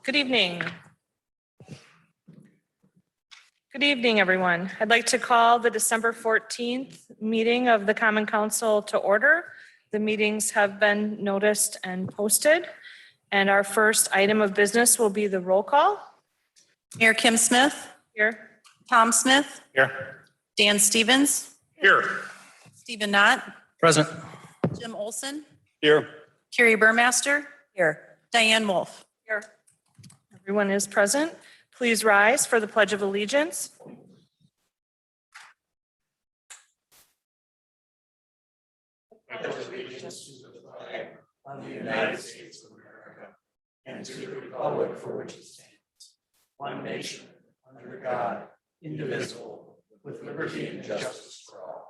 Good evening. Good evening, everyone. I'd like to call the December 14th meeting of the Common Council to order. The meetings have been noticed and posted. And our first item of business will be the roll call. Mayor Kim Smith, Here. Tom Smith, Here. Dan Stevens, Here. Stephen Knott, Present. Jim Olson, Here. Carrie Burmaster. Here. Diane Wolf. Here. Everyone is present. Please rise for the Pledge of Allegiance. I pledge allegiance to the flag of the United States of America and to the republic for which it stands, one nation, under God, indivisible, with liberty and justice for all.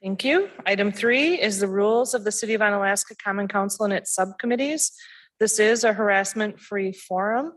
Thank you. Item 3 is the rules of the City of Onalaska Common Council and its subcommittees. This is a harassment-free forum.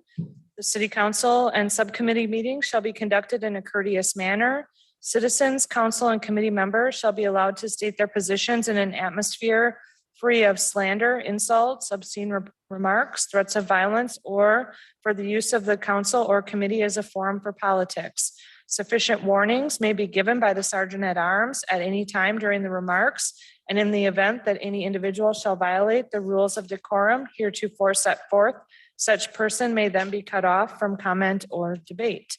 The City Council and subcommittee meetings shall be conducted in a courteous manner. Citizens, council, and committee members shall be allowed to state their positions in an atmosphere free of slander, insults, obscene remarks, threats of violence, or for the use of the council or committee as a forum for politics. Sufficient warnings may be given by the Sergeant at Arms at any time during the remarks, and in the event that any individual shall violate the rules of decorum heretofore set forth, such person may then be cut off from comment or debate.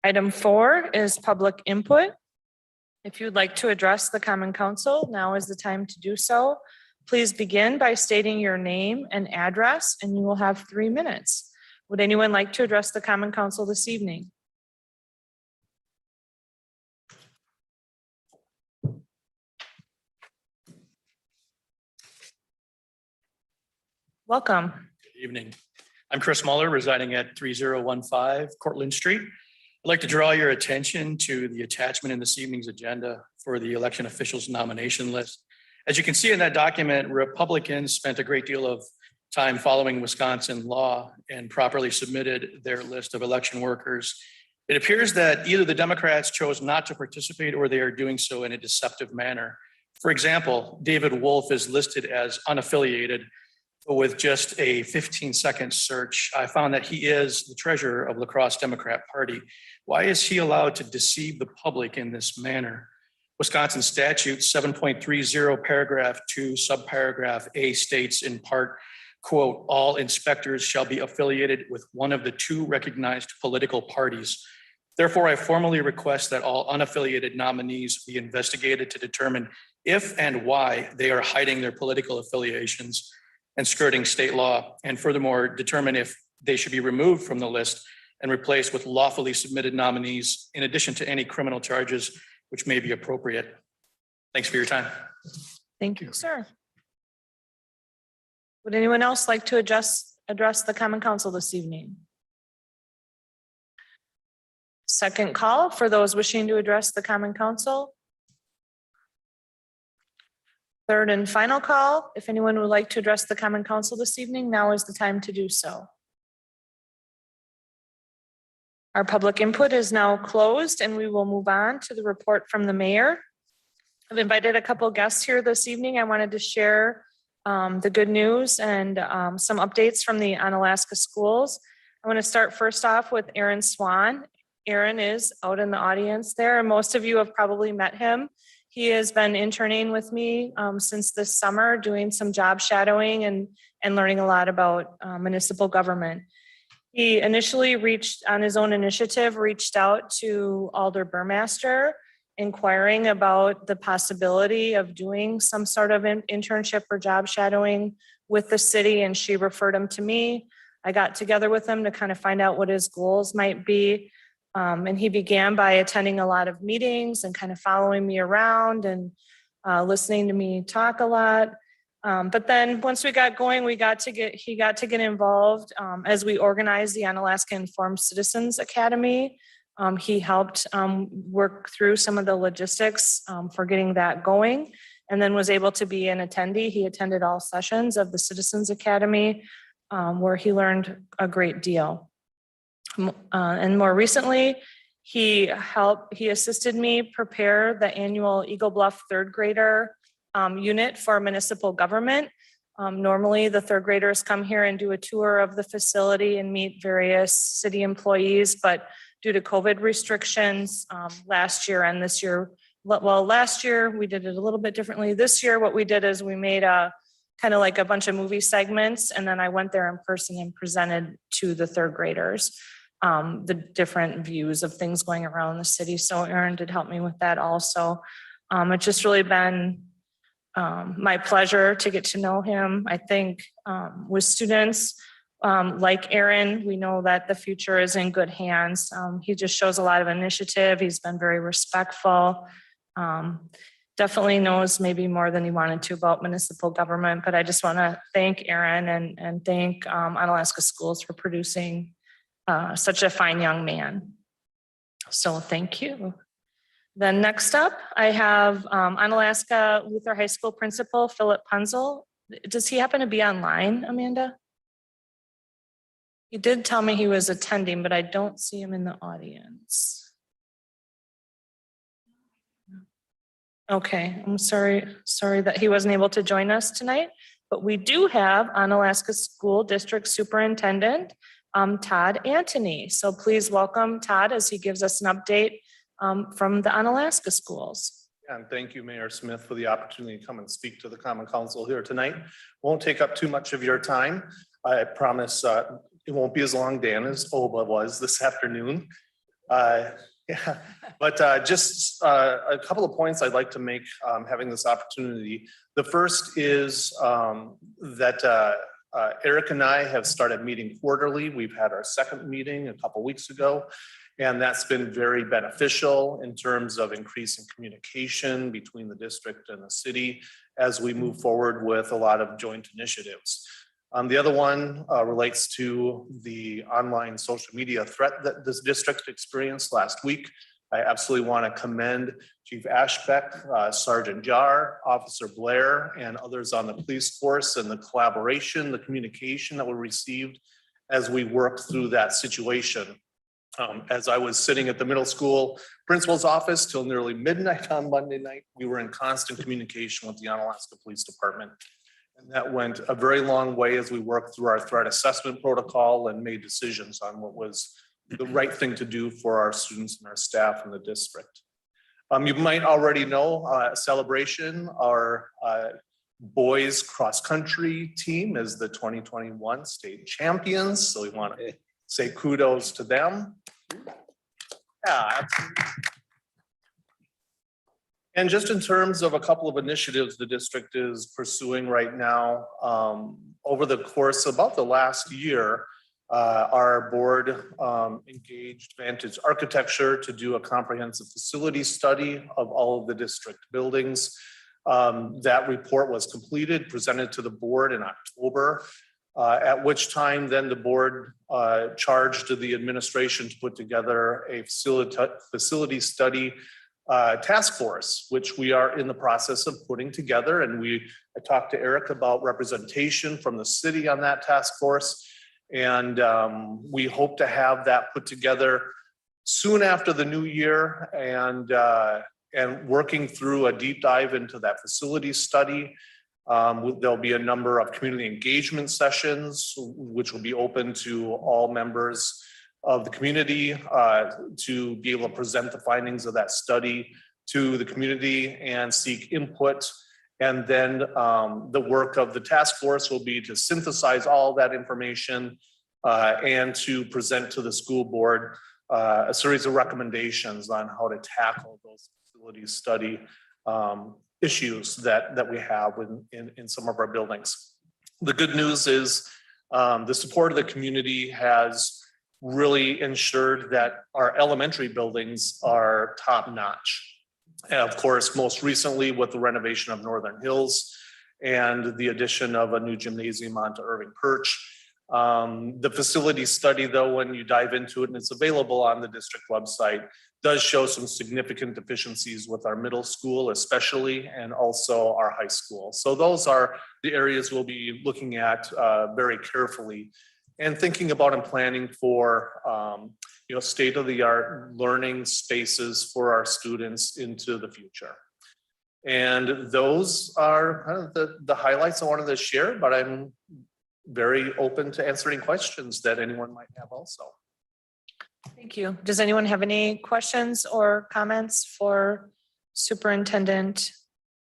Item 4 is public input. If you'd like to address the Common Council, now is the time to do so. Please begin by stating your name and address, and you will have 3 minutes. Would anyone like to address the Common Council this evening? Welcome. Good evening. I'm Chris Muller, residing at 3015 Cortlandt Street. I'd like to draw your attention to the attachment in this evening's agenda for the election officials nomination list. As you can see in that document, Republicans spent a great deal of time following Wisconsin law and properly submitted their list of election workers. It appears that either the Democrats chose not to participate or they are doing so in a deceptive manner. For example, David Wolf is listed as unaffiliated. With just a 15-second search, I found that he is the treasurer of La Crosse Democrat Party. Why is he allowed to deceive the public in this manner? Wisconsin statute 7.30 paragraph 2 subparagraph A states in part, quote, all inspectors shall be affiliated with one of the 2 recognized political parties. Therefore, I formally request that all unaffiliated nominees be investigated to determine if and why they are hiding their political affiliations and skirting state law, and furthermore, determine if they should be removed from the list and replaced with lawfully submitted nominees, in addition to any criminal charges which may be appropriate. Thanks for your time. Thank you, sir. Would anyone else like to address the Common Council this evening? Second call for those wishing to address the Common Council. Third and final call. If anyone would like to address the Common Council this evening, now is the time to do so. Our public input is now closed and we will move on to the report from the mayor. I've invited a couple guests here this evening. I wanted to share the good news and some updates from the Onalaska schools. I want to start first off with Aaron Swan. Aaron is out in the audience there, and most of you have probably met him. He has been interning with me since this summer, doing some job shadowing and learning a lot about municipal government. He initially reached out to Alder Burmaster, inquiring about the possibility of doing some sort of an internship or job shadowing with the city, and she referred him to me. I got together with him to kind of find out what his goals might be. And he began by attending a lot of meetings and kind of following me around and listening to me talk a lot. But then once we got going, he got to get involved as we organized the Onalaska Informed Citizens Academy. He helped work through some of the logistics for getting that going, and then was able to be an attendee. He attended all sessions of the Citizens Academy, where he learned a great deal. And more recently, He assisted me prepare the annual Eagle Bluff third grader unit for municipal government. Normally, the third graders come here and do a tour of the facility and meet various city employees, but due to COVID restrictions last year and this year, well, last year we did it a little bit differently. This year, what we did is we made a kind of like a bunch of movie segments, and then I went there in person and presented to the third graders the different views of things going around the city. So Aaron did help me with that also. It's just really been my pleasure to get to know him. I think with students like Aaron, we know that the future is in good hands. He just shows a lot of initiative. He's been very respectful. Definitely knows maybe more than he wanted to about municipal government, but I just want to thank Aaron and thank Onalaska Schools for producing such a fine young man. So thank you. Then next up, I have Onalaska Luther High School Principal Philip Punzel. Does he happen to be online, Amanda? He did tell me he was attending, but I don't see him in the audience. Okay, I'm sorry that he wasn't able to join us tonight, but we do have Onalaska School District Superintendent Todd Antony. So please welcome Todd as he gives us an update from the Onalaska schools. And thank you, Mayor Smith, for the opportunity to come and speak to the Common Council here tonight. Won't take up too much of your time. I promise it won't be as long, Dan, as Oba was this afternoon. Yeah, but just a couple of points I'd like to make having this opportunity. The first is that Eric and I have started meeting quarterly. We've had our second meeting a couple weeks ago, and that's been very beneficial in terms of increasing communication between the district and the city as we move forward with a lot of joint initiatives. The other one relates to the online social media threat that this district experienced last week. I absolutely want to commend Chief Ashbeck, Sergeant Jar, Officer Blair, and others on the police force and the collaboration, the communication that we received as we worked through that situation. As I was sitting at the middle school principal's office till nearly midnight on Monday night, we were in constant communication with the Onalaska Police Department. And that went a very long way as we worked through our threat assessment protocol and made decisions on what was the right thing to do for our students and our staff in the district. You might already know Celebration, our boys cross country team is the 2021 state champions. So we want to say kudos to them. Yeah, absolutely. And just in terms of a couple of initiatives the district is pursuing right now, over the course of about the last year, our board engaged Vantage Architecture to do a comprehensive facility study of all of the district buildings. That report was completed, presented to the board in October, at which time then the board charged the administration to put together a facility study task force, which we are in the process of putting together. And I talked to Eric about representation from the city on that task force. And we hope to have that put together soon after the new year and working through a deep dive into that facility study. There'll be a number of community engagement sessions, which will be open to all members of the community to be able to present the findings of that study to the community and seek input. And then the work of the task force will be to synthesize all that information and to present to the school board a series of recommendations on how to tackle those facility study issues that we have in some of our buildings. The good news is the support of the community has really ensured that our elementary buildings are top notch. And of course, most recently with the renovation of Northern Hills and the addition of a new gymnasium onto Irving Perch. The facility study, though, when you dive into it, and it's available on the district website, does show some significant deficiencies with our middle school, especially, and also our high school. So those are the areas we'll be looking at very carefully and thinking about and planning for state-of-the-art learning spaces for our students into the future. And those are kind of the highlights I wanted to share, but I'm very open to answering questions that anyone might have also. Thank you. Does anyone have any questions or comments for Superintendent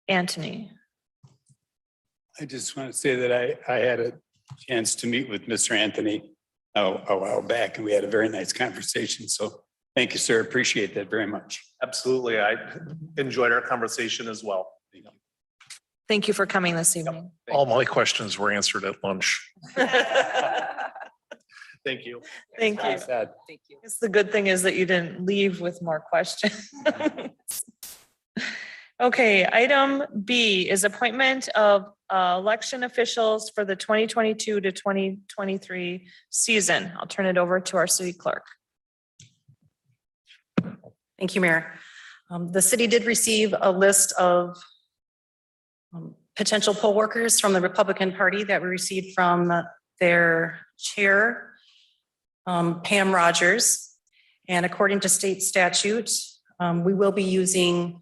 Antony? I just want to say that I had a chance to meet with Mr. Anthony a while back, and we had a very nice conversation. So thank you, sir. Appreciate that very much. Absolutely. I enjoyed our conversation as well. Thank you for coming this evening. All my questions were answered at lunch. Thank you. Thank you. Sad. It's the good thing is that you didn't leave with more questions. Okay, item B is appointment of election officials for the 2022 to 2023 season. I'll turn it over to our city clerk. Thank you, Mayor. The city did receive a list of potential poll workers from the Republican Party that we received from their chair, Pam Rogers. And according to state statute, we will be using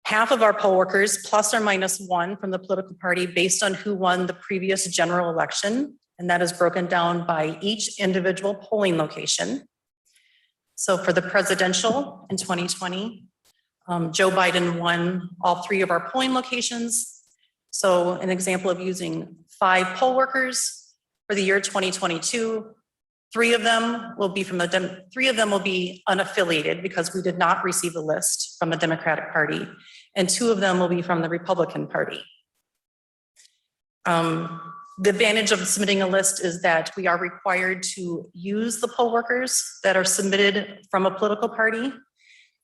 half of our poll workers plus or minus one from the political party based on who won the previous general election. And that is broken down by each individual polling location. So for the presidential in 2020, Joe Biden won all three of our polling locations. So an example of using 5 poll workers for the year 2022, 3 of them will be unaffiliated because we did not receive a list from the Democratic Party, and 2 of them will be from the Republican Party. The advantage of submitting a list is that we are required to use the poll workers that are submitted from a political party.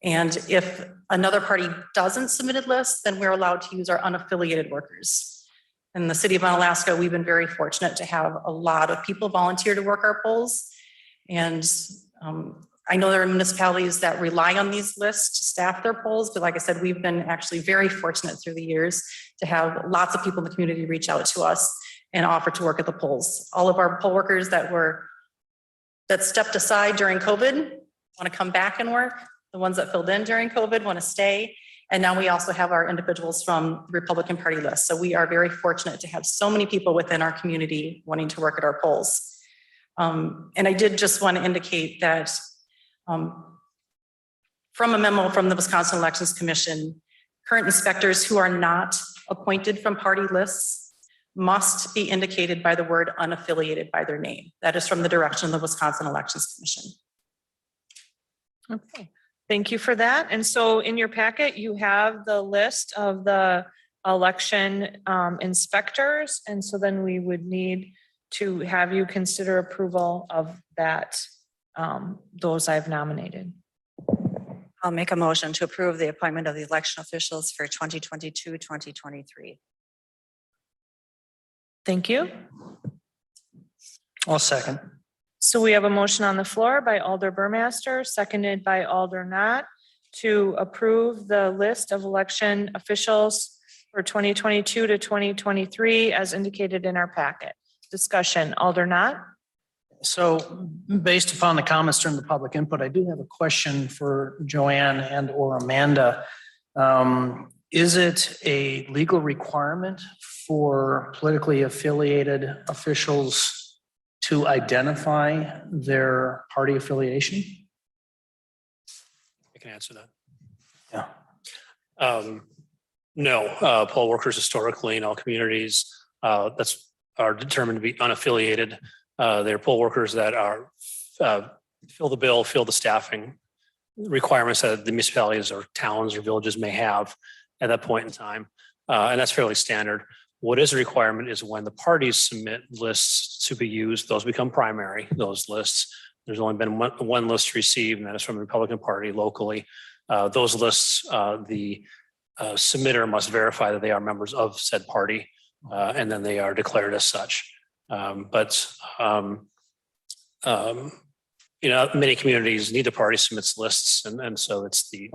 And if another party doesn't submit a list, then we're allowed to use our unaffiliated workers. In the city of Unalaska, we've been very fortunate to have a lot of people volunteer to work our polls. And I know there are municipalities that rely on these lists to staff their polls, but like I said, we've been actually very fortunate through the years to have lots of people in the community reach out to us and offer to work at the polls. All of our poll workers that stepped aside during COVID want to come back and work. The ones that filled in during COVID want to stay. And now we also have our individuals from the Republican Party list. So we are very fortunate to have so many people within our community wanting to work at our polls. And I did just want to indicate that from a memo from the Wisconsin Elections Commission, current inspectors who are not appointed from party lists must be indicated by the word unaffiliated by their name. That is from the direction of the Wisconsin Elections Commission. Okay, thank you for that. And so in your packet, you have the list of the election inspectors. And so then we would need to have you consider approval of that, those I've nominated. I'll make a motion to approve the appointment of the election officials for 2022, 2023. Thank you. I'll second. So we have a motion on the floor by Alder Burmaster, seconded by Alder Knott, to approve the list of election officials for 2022 to 2023 as indicated in our packet. Discussion, Alder Knott. So based upon the comments during the public input, I do have a question for Joanne and or Amanda. Is it a legal requirement for politically affiliated officials to identify their party affiliation? I can answer that. Yeah. No, poll workers historically in all communities are determined to be unaffiliated. They're poll workers that are fill the bill, fill the staffing requirements that the municipalities or towns or villages may have at that point in time. And that's fairly standard. What is a requirement is when the parties submit lists to be used, those become primary, those lists. There's only been one list received, and that is from the Republican Party locally. Those lists, the submitter must verify that they are members of said party, and then they are declared as such. Many communities need the party submits lists, and so it's the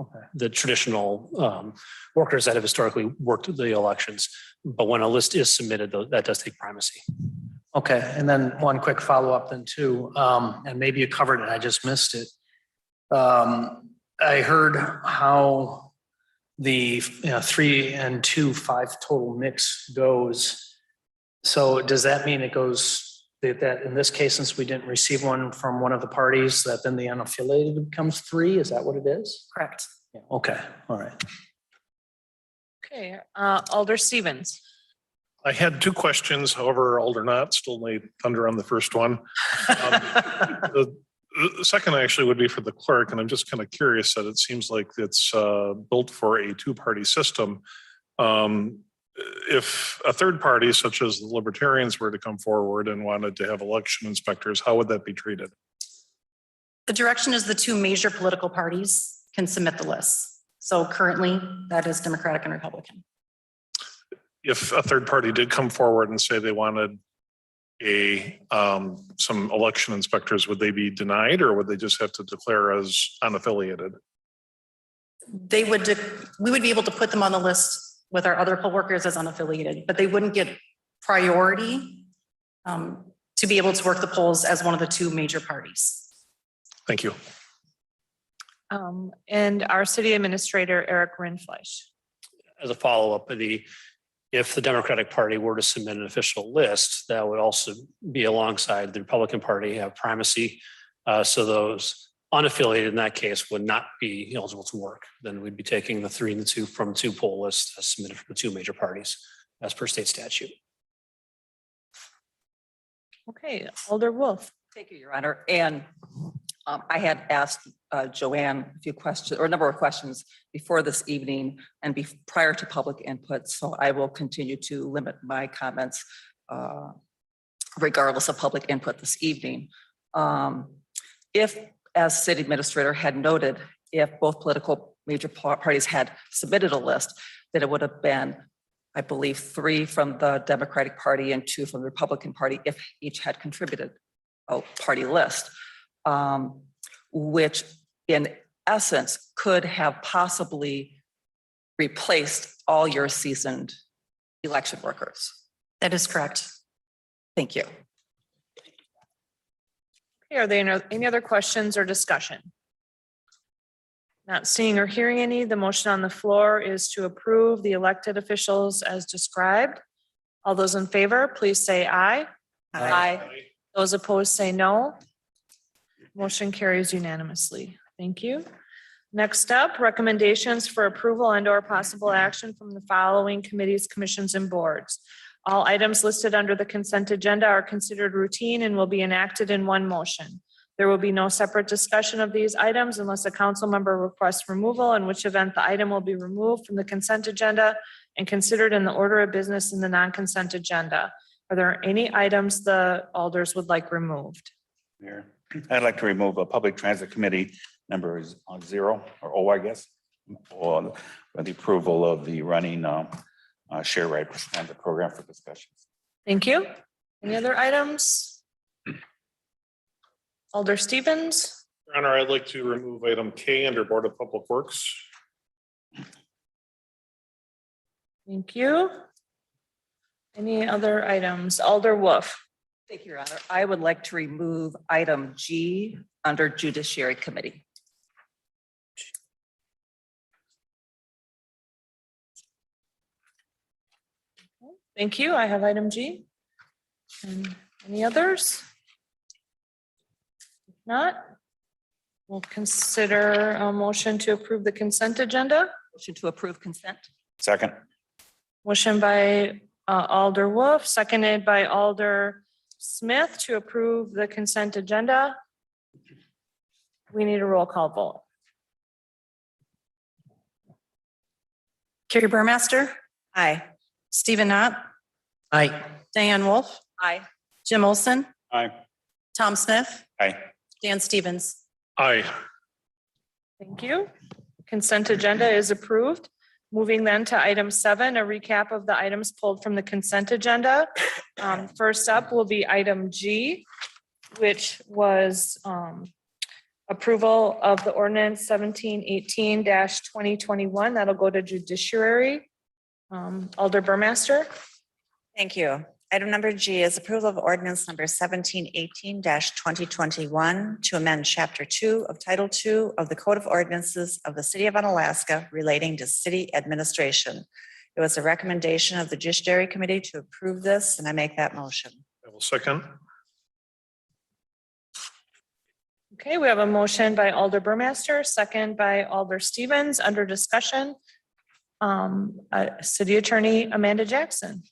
traditional workers that have historically worked the elections. But when a list is submitted, that does take primacy. Okay, and then one quick follow-up then too, and maybe you covered it, I just missed it. I heard how the 3 and 2, 5 total mix goes. So does that mean it goes that in this case, since we didn't receive one from one of the parties, that then the unaffiliated becomes 3? Is that what it is? Correct. Yeah, okay, all right. Okay, Alder Stevens. I had two questions, however, Alder Knott stole my thunder on the first one. The second actually would be for the clerk, and I'm just kind of curious that it seems like it's built for a two-party system. If a third party, such as the Libertarians, were to come forward and wanted to have election inspectors, how would that be treated? The direction is the two major political parties can submit the lists. So currently, that is Democratic and Republican. If a third party did come forward and say they wanted some election inspectors, would they be denied, or would they just have to declare as unaffiliated? We would be able to put them on the list with our other poll workers as unaffiliated, but they wouldn't get priority to be able to work the polls as one of the two major parties. Thank you. And our city administrator, Eric Rindfleisch. As a follow-up, if the Democratic Party were to submit an official list, that would also be alongside the Republican Party, have primacy. So those unaffiliated in that case would not be eligible to work. Then we'd be taking the 3 and the 2 from 2 poll lists as submitted from the 2 major parties as per state statute. Okay, Alder Wolf. Thank you, Your Honor. And I had asked Joanne a few questions or a number of questions before this evening and prior to public input. So I will continue to limit my comments regardless of public input this evening. If, as city administrator had noted, if both political major parties had submitted a list, that it would have been, I believe, 3 from the Democratic Party and 2 from the Republican Party if each had contributed a party list, which in essence could have possibly replaced all your seasoned election workers. That is correct. Thank you. Okay, are there any other questions or discussion? Not seeing or hearing any, the motion on the floor is to approve the elected officials as described. All those in favor, please say aye. Aye. Those opposed say no. Motion carries unanimously. Thank you. Next up, recommendations for approval and/or possible action from the following committees, commissions, and boards. All items listed under the consent agenda are considered routine and will be enacted in one motion. There will be no separate discussion of these items unless a council member requests removal, in which event the item will be removed from the consent agenda and considered in the order of business in the non-consent agenda. Are there any items the alders would like removed? Mayor, I'd like to remove a public transit committee number is on 0 or O, I guess, or the approval of the running share ride transit program for discussions. Thank you. Any other items? Alder Stevens. Your Honor, I'd like to remove item K under Board of Public Works. Thank you. Any other items? Alder Wolf. Thank you, Your Honor. I would like to remove item G under Judiciary Committee. Thank you. I have item G. And any others? If not, we'll consider a motion to approve the consent agenda. Motion to approve consent. Second. Motion by Alder Wolf, seconded by Alder Smith to approve the consent agenda. We need a roll call vote. Carrie Burmaster, Aye. Stephen Knott, Aye. Diane Wolf, Aye. Jim Olson, Aye. Tom Smith, Aye. Dan Stevens. Aye. Thank you. Consent agenda is approved. Moving then to item 7, a recap of the items pulled from the consent agenda. First up will be item G, which was approval of the ordinance 1718-2021. That'll go to judiciary. Alder Burmaster. Thank you. Item number G is approval of ordinance number 1718-2021 to amend Chapter 2 of Title 2 of the Code of Ordinances of the City of Unalaska relating to city administration. It was a recommendation of the Judiciary Committee to approve this, and I make that motion. I will second. Okay, we have a motion by Alder Burmaster, second by Alder Stevens, under discussion. City Attorney Amanda Jackson.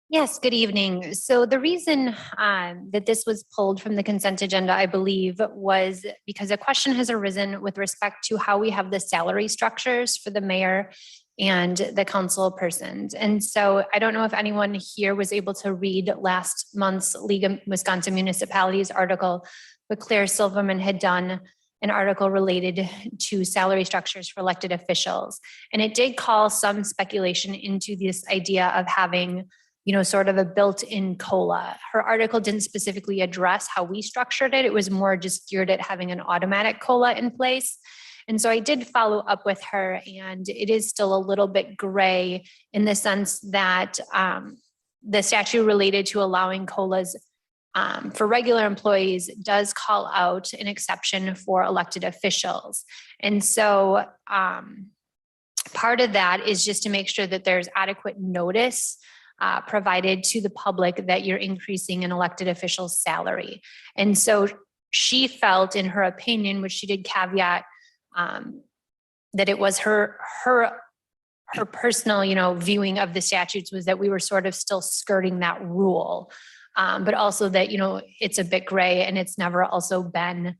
Yes, good evening. So the reason that this was pulled from the consent agenda, I believe, was because a question has arisen with respect to how we have the salary structures for the mayor and the council persons. And so I don't know if anyone here was able to read last month's League of Wisconsin Municipalities article, but Claire Silverman had done an article related to salary structures for elected officials. And it did call some speculation into this idea of having, you know, sort of a built-in COLA. Her article didn't specifically address how we structured it. It was more just geared at having an automatic COLA in place. And so I did follow up with her, and it is still a little bit gray in the sense that the statute related to allowing COLAs for regular employees does call out an exception for elected officials. And so part of that is just to make sure that there's adequate notice provided to the public that you're increasing an elected official's salary. And so she felt, in her opinion, which she did caveat, that it was her personal, you know, viewing of the statutes was that we were sort of still skirting that rule, but also that, you know, it's a bit gray and it's never also been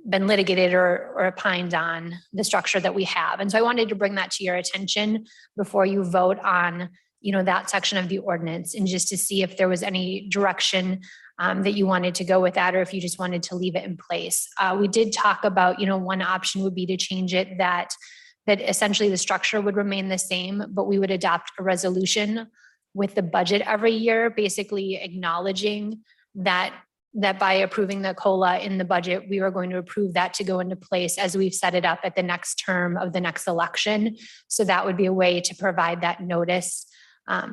litigated or opined on the structure that we have. And so I wanted to bring that to your attention before you vote on, you know, that section of the ordinance, and just to see if there was any direction that you wanted to go with that, or if you just wanted to leave it in place. We did talk about, you know, one option would be to change it that essentially the structure would remain the same, but we would adopt a resolution with the budget every year, basically acknowledging that by approving the COLA in the budget, we were going to approve that to go into place as we've set it up at the next term of the next election. So that would be a way to provide that notice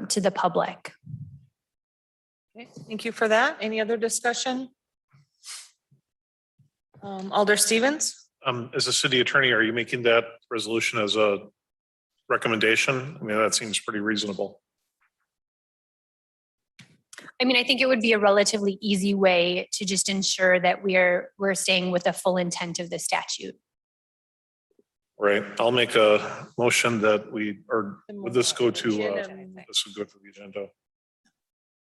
to the public. Okay, thank you for that. Any other discussion? Alder Stevens? As a city attorney, are you making that resolution as a recommendation? I mean, that seems pretty reasonable. I mean, I think it would be a relatively easy way to just ensure that we're staying with the full intent of the statute. Right. I'll make a motion that would this go to, Agenda. this would go to the agenda.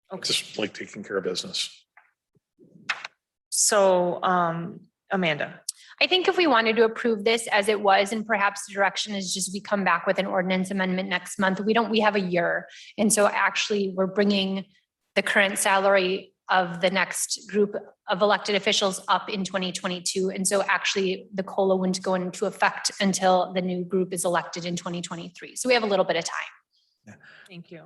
Okay, Just like taking care of business. so Amanda. I think if we wanted to approve this as it was, and perhaps the direction is just we come back with an ordinance amendment next month, we have a year. And so actually we're bringing the current salary of the next group of elected officials up in 2022. And so actually the COLA wouldn't go into effect until the new group is elected in 2023. So we have a little bit of time. Thank you.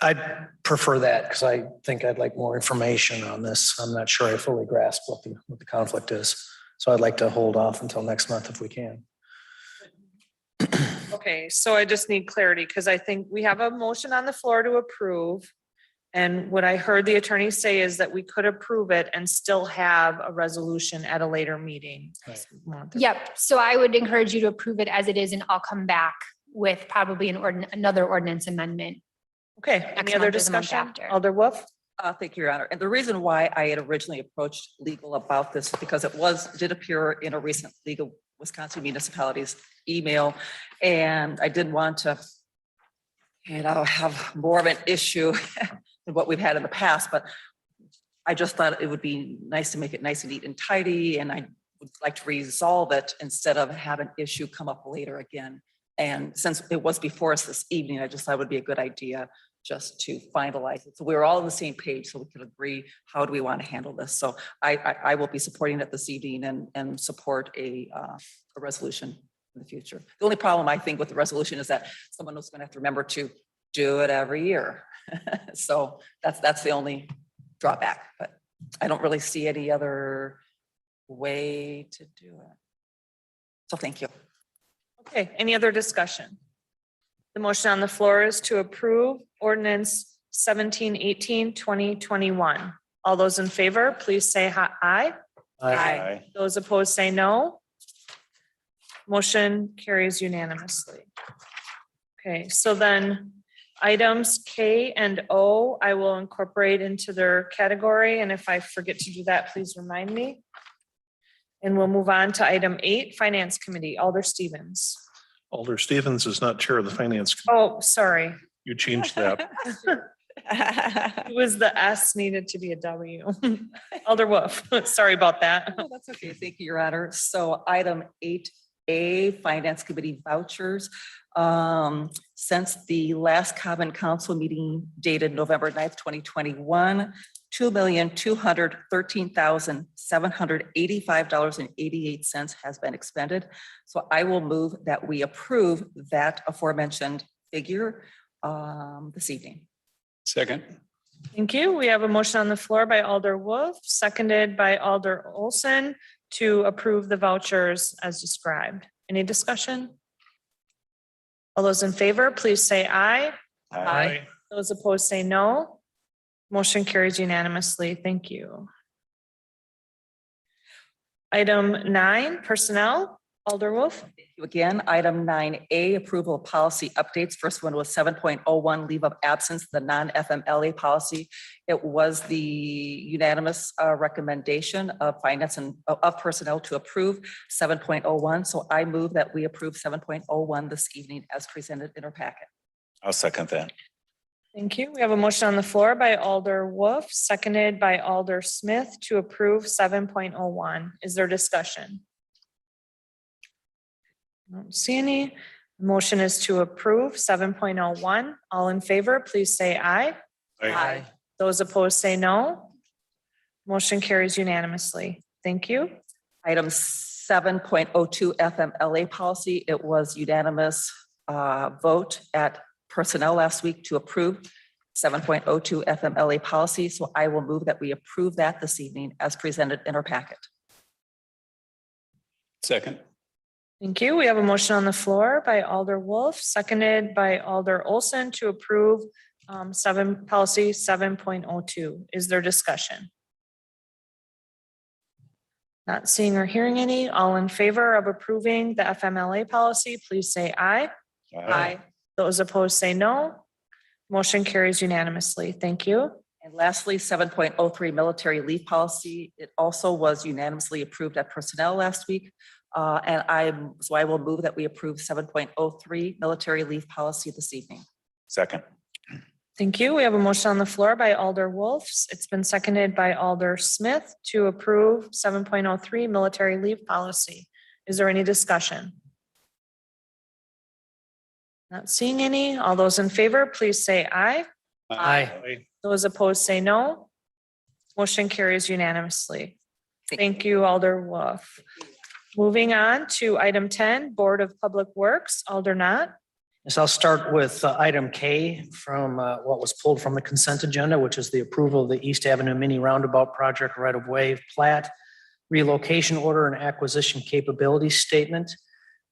I'd prefer that because I think I'd like more information on this. I'm not sure I fully grasp what the conflict is. So I'd like to hold off until next month if we can. Okay, so I just need clarity because I think we have a motion on the floor to approve. And what I heard the attorney say is that we could approve it and still have a resolution at a later meeting. Yep. So I would encourage you to approve it as it is, and I'll come back with probably another ordinance amendment. Okay, Next any other month or the month discussion? after. Alder Wolf? Thank you, Your Honor. And the reason why I had originally approached legal about this is because it did appear in a recent League of Wisconsin Municipalities email. And I did want to, have more of an issue than what we've had in the past, but I just thought it would be nice to make it nice and neat and tidy. And I would like to resolve it instead of have an issue come up later again. And since it was before us this evening, I just thought it would be a good idea just to finalize it. So we're all on the same page so we can agree, how do we want to handle this? So I will be supporting it this evening and support a resolution in the future. The only problem I think with the resolution is that someone was going to have to remember to do it every year. So that's the only drawback, but I don't really see any other way to do it. So thank you. Okay, any other discussion? The motion on the floor is to approve ordinance 1718-2021. All those in favor, please say aye. Aye. Those opposed say no. Motion carries unanimously. Okay, so then items K and O, I will incorporate into their category, and if I forget to do that, please remind me. And we'll move on to item 8, Finance Committee, Alder Stevens. Alder Stevens is not chair of the finance. Committee. Oh, sorry. You changed that. It was the S needed to be a W. Alder Wolf, sorry about that. Oh, that's okay. Thank you, Your Honor. So item 8A, Finance Committee vouchers. Since the last Common Council meeting dated November 9th, 2021, $2,213,785.88 has been expended. So I will move that we approve that aforementioned figure this evening. Second. Thank you. We have a motion on the floor by Alder Wolf, seconded by Alder Olson to approve the vouchers as described. Any discussion? All those in favor, please say aye. Aye. Those opposed say no. Motion carries unanimously. Thank you. Item 9, Personnel, Alder Wolf. Thank you again. Item 9A, approval of policy updates. First one was 7.01, leave of absence, the non-FMLA policy. It was the unanimous recommendation of finance and of personnel to approve 7.01. So I move that we approve 7.01 this evening as presented in our packet. I'll second that. Thank you. We have a motion on the floor by Alder Wolf, seconded by Alder Smith to approve 7.01. Is there discussion? I don't see any. The motion is to approve 7.01. All in favor, please say aye. Aye. Those opposed say no. Motion carries unanimously. Thank you. Item 7.02 FMLA policy. It was unanimous vote at personnel last week to approve 7.02 FMLA policy. So I will move that we approve that this evening as presented in our packet. Second. Thank you. We have a motion on the floor by Alder Wolf, seconded by Alder Olson to approve policy 7.02. Is there discussion? Not seeing or hearing any. All in favor of approving the FMLA policy, please say aye. Those opposed say no. Motion carries unanimously. Thank you. And lastly, 7.03 military leave policy. It also was unanimously approved at personnel last week. So I will move that we approve 7.03 military leave policy this evening. Second. Thank you. We have a motion on the floor by Alder Wolf. It's been seconded by Alder Smith to approve 7.03 military leave policy. Is there any discussion? Not seeing any. All those in favor, please say aye. Aye. Those opposed say no. Motion carries unanimously. Thank you, Alder Wolf. Moving on to item 10, Board of Public Works, Alder Knott. Yes, I'll start with item K from what was pulled from the consent agenda, which is the approval of the East Avenue Mini Roundabout Project right-of-way plat, relocation order and acquisition capability statement.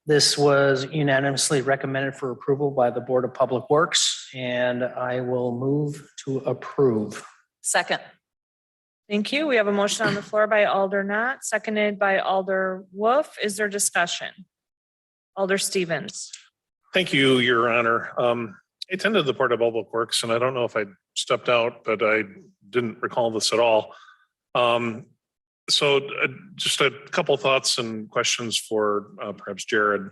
This was unanimously recommended for approval by the Board of Public Works, and I will move to approve. Second. Thank you. We have a motion on the floor by Alder Knott, seconded by Alder Wolf. Is there discussion? Alder Stevens. Thank you, Your Honor. I attended the Board of Public Works, and I don't know if I stepped out, but I didn't recall this at all. So just a couple thoughts and questions for perhaps Jared.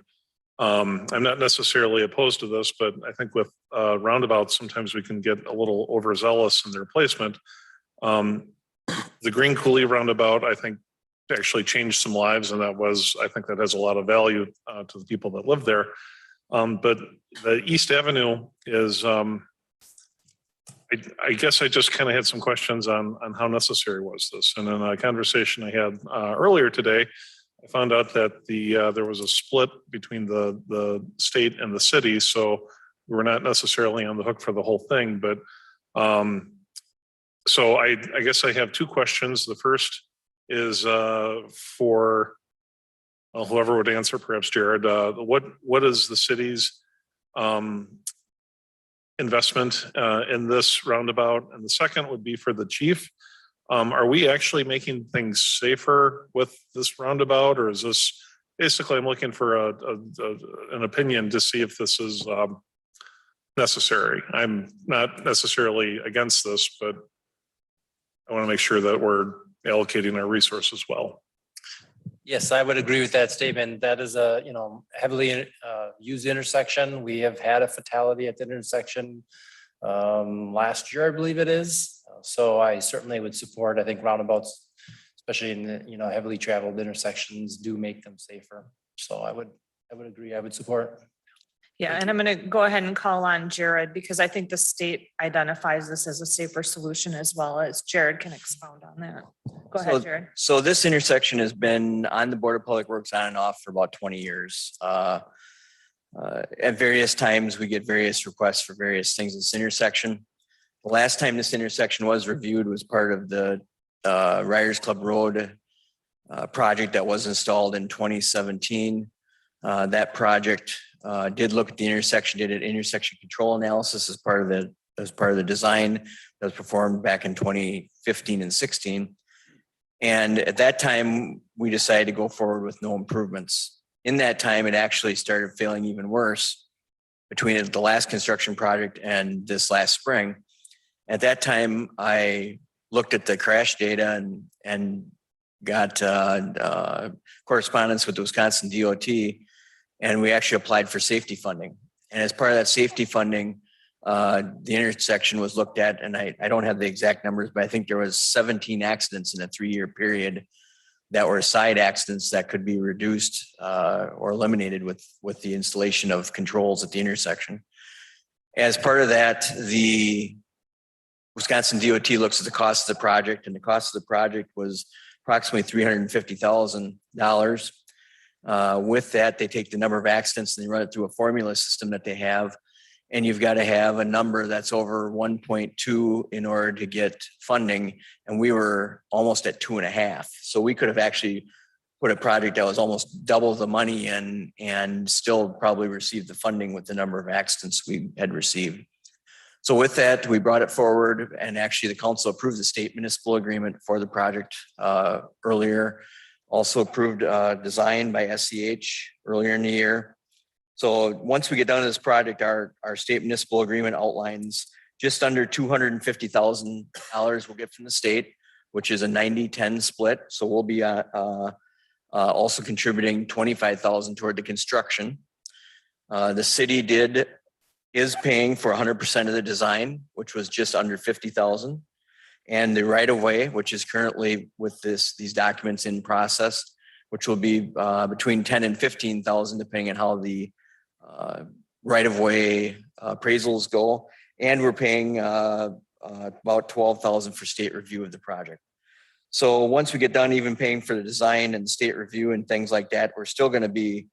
I'm not necessarily opposed to this, but I think with roundabouts, sometimes we can get a little overzealous in their placement. The Green Coulee roundabout, I think, actually changed some lives, and I think that has a lot of value to the people that live there. But the East Avenue is, I guess I just kind of had some questions on how necessary was this. And in a conversation I had earlier today, I found out that there was a split between the state and the city. So we were not necessarily on the hook for the whole thing. But so I guess I have two questions. The first is for whoever would answer, perhaps Jared, what is the city's investment in this roundabout? And the second would be for the chief. Are we actually making things safer with this roundabout, or is this basically, I'm looking for an opinion to see if this is necessary. I'm not necessarily against this, but I want to make sure that we're allocating our resources well. Yes, I would agree with that statement. That is a, heavily used intersection. We have had a fatality at the intersection last year, I believe it is. So I certainly would support, I think roundabouts, especially in the, heavily traveled intersections, do make them safer. So I would agree, I would support. Yeah, and I'm going to go ahead and call on Jared because I think the state identifies this as a safer solution as well. As Jared can expound on that. Go ahead, Jared. So this intersection has been on the Board of Public Works on and off for about 20 years. At various times, we get various requests for various things in this intersection. The last time this intersection was reviewed was part of the Riders Club Road project that was installed in 2017. That project did look at the intersection, did an intersection control analysis as part of the design that was performed back in 2015 and 16. And at that time, we decided to go forward with no improvements. In that time, it actually started failing even worse between the last construction project and this last spring. At that time, I looked at the crash data and got correspondence with the Wisconsin DOT, and we actually applied for safety funding. And as part of that safety funding, the intersection was looked at, and I don't have the exact numbers, but I think there was 17 accidents in a 3-year period that were side accidents that could be reduced or eliminated with the installation of controls at the intersection. As part of that, the Wisconsin DOT looks at the cost of the project, and the cost of the project was approximately $350,000. With that, they take the number of accidents and they run it through a formula system that they have. And you've got to have a number that's over 1.2 in order to get funding. And we were almost at 2.5. So we could have actually put a project that was almost double the money in and still probably received the funding with the number of accidents we had received. So with that, we brought it forward, and actually the council approved the state municipal agreement for the project earlier. Also approved design by SCH earlier in the year. So once we get done with this project, our state municipal agreement outlines just under $250,000 we'll get from the state, which is a 90-10 split. So we'll be also contributing $25,000 toward the construction. The city is paying for 100% of the design, which was just under $50,000. And the right of way, which is currently with these documents in process, which will be between 10 and 15,000, depending on how the right of way appraisals go. And we're paying about 12,000 for state review of the project. So once we get done even paying for the design and state review and things like that, we're still going to be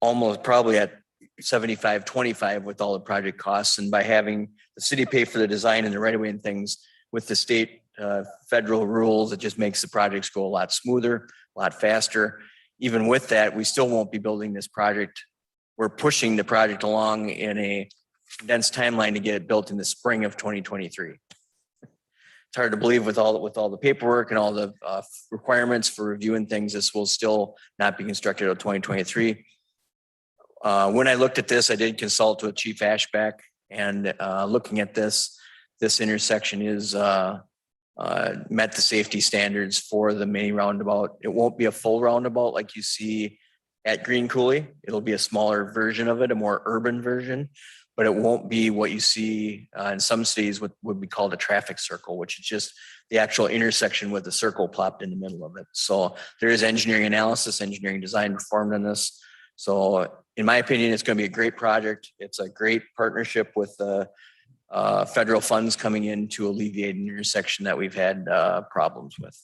almost probably at 75-25 with all the project costs. And by having the city pay for the design and the right of way and things with the state federal rules, it just makes the projects go a lot smoother, a lot faster. Even with that, we still won't be building this project. We're pushing the project along in a condensed timeline to get it built in the spring of 2023. It's hard to believe with all the paperwork and all the requirements for reviewing things, this will still not be constructed until 2023. When I looked at this, I did consult with Chief Ashback, and looking at this intersection is met the safety standards for the mini roundabout. It won't be a full roundabout like you see at Green Coulee. It'll be a smaller version of it, a more urban version, but it won't be what you see in some cities what would be called a traffic circle, which is just the actual intersection with the circle plopped in the middle of it. So there is engineering analysis, engineering design performed on this. So in my opinion, it's going to be a great project. It's a great partnership with the federal funds coming in to alleviate an intersection that we've had problems with.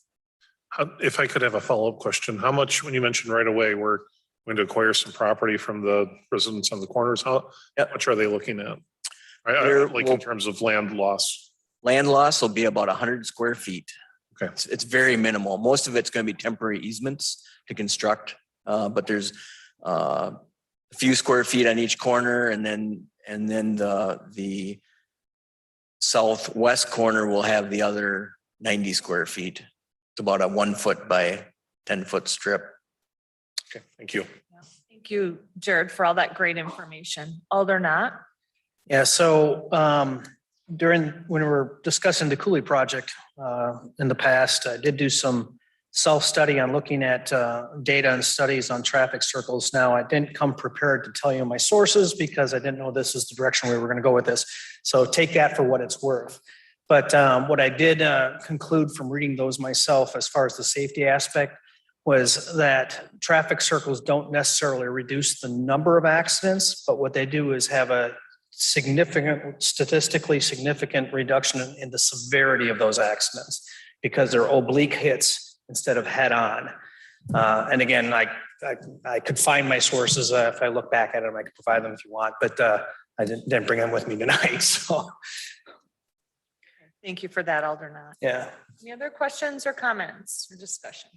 If I could have a follow-up question, how much, when you mentioned right away, we're going to acquire some property from the residents on the corners, how much are they looking at? Like in terms of land loss? Land loss will be about 100 square feet. Okay. It's very minimal. Most of it's going to be temporary easements to construct, but there's a few square feet on each corner, and then the southwest corner will have the other 90 square feet. It's about a 1 foot by 10 foot strip. Okay, thank you. Thank you, Jared, for all that great information. Alder Knott. Yeah, so when we were discussing the Cooley project in the past, I did do some self-study on looking at data and studies on traffic circles. Now, I didn't come prepared to tell you my sources because I didn't know this is the direction we were going to go with this. So take that for what it's worth. But what I did conclude from reading those myself as far as the safety aspect was that traffic circles don't necessarily reduce the number of accidents, but what they do is have a statistically significant reduction in the severity of those accidents because they're oblique hits instead of head on. And again, I could find my sources. If I look back at them, I could provide them if you want, but I didn't bring them with me tonight. So Thank you for that, Alder Knott. yeah. Any other questions or comments or discussion?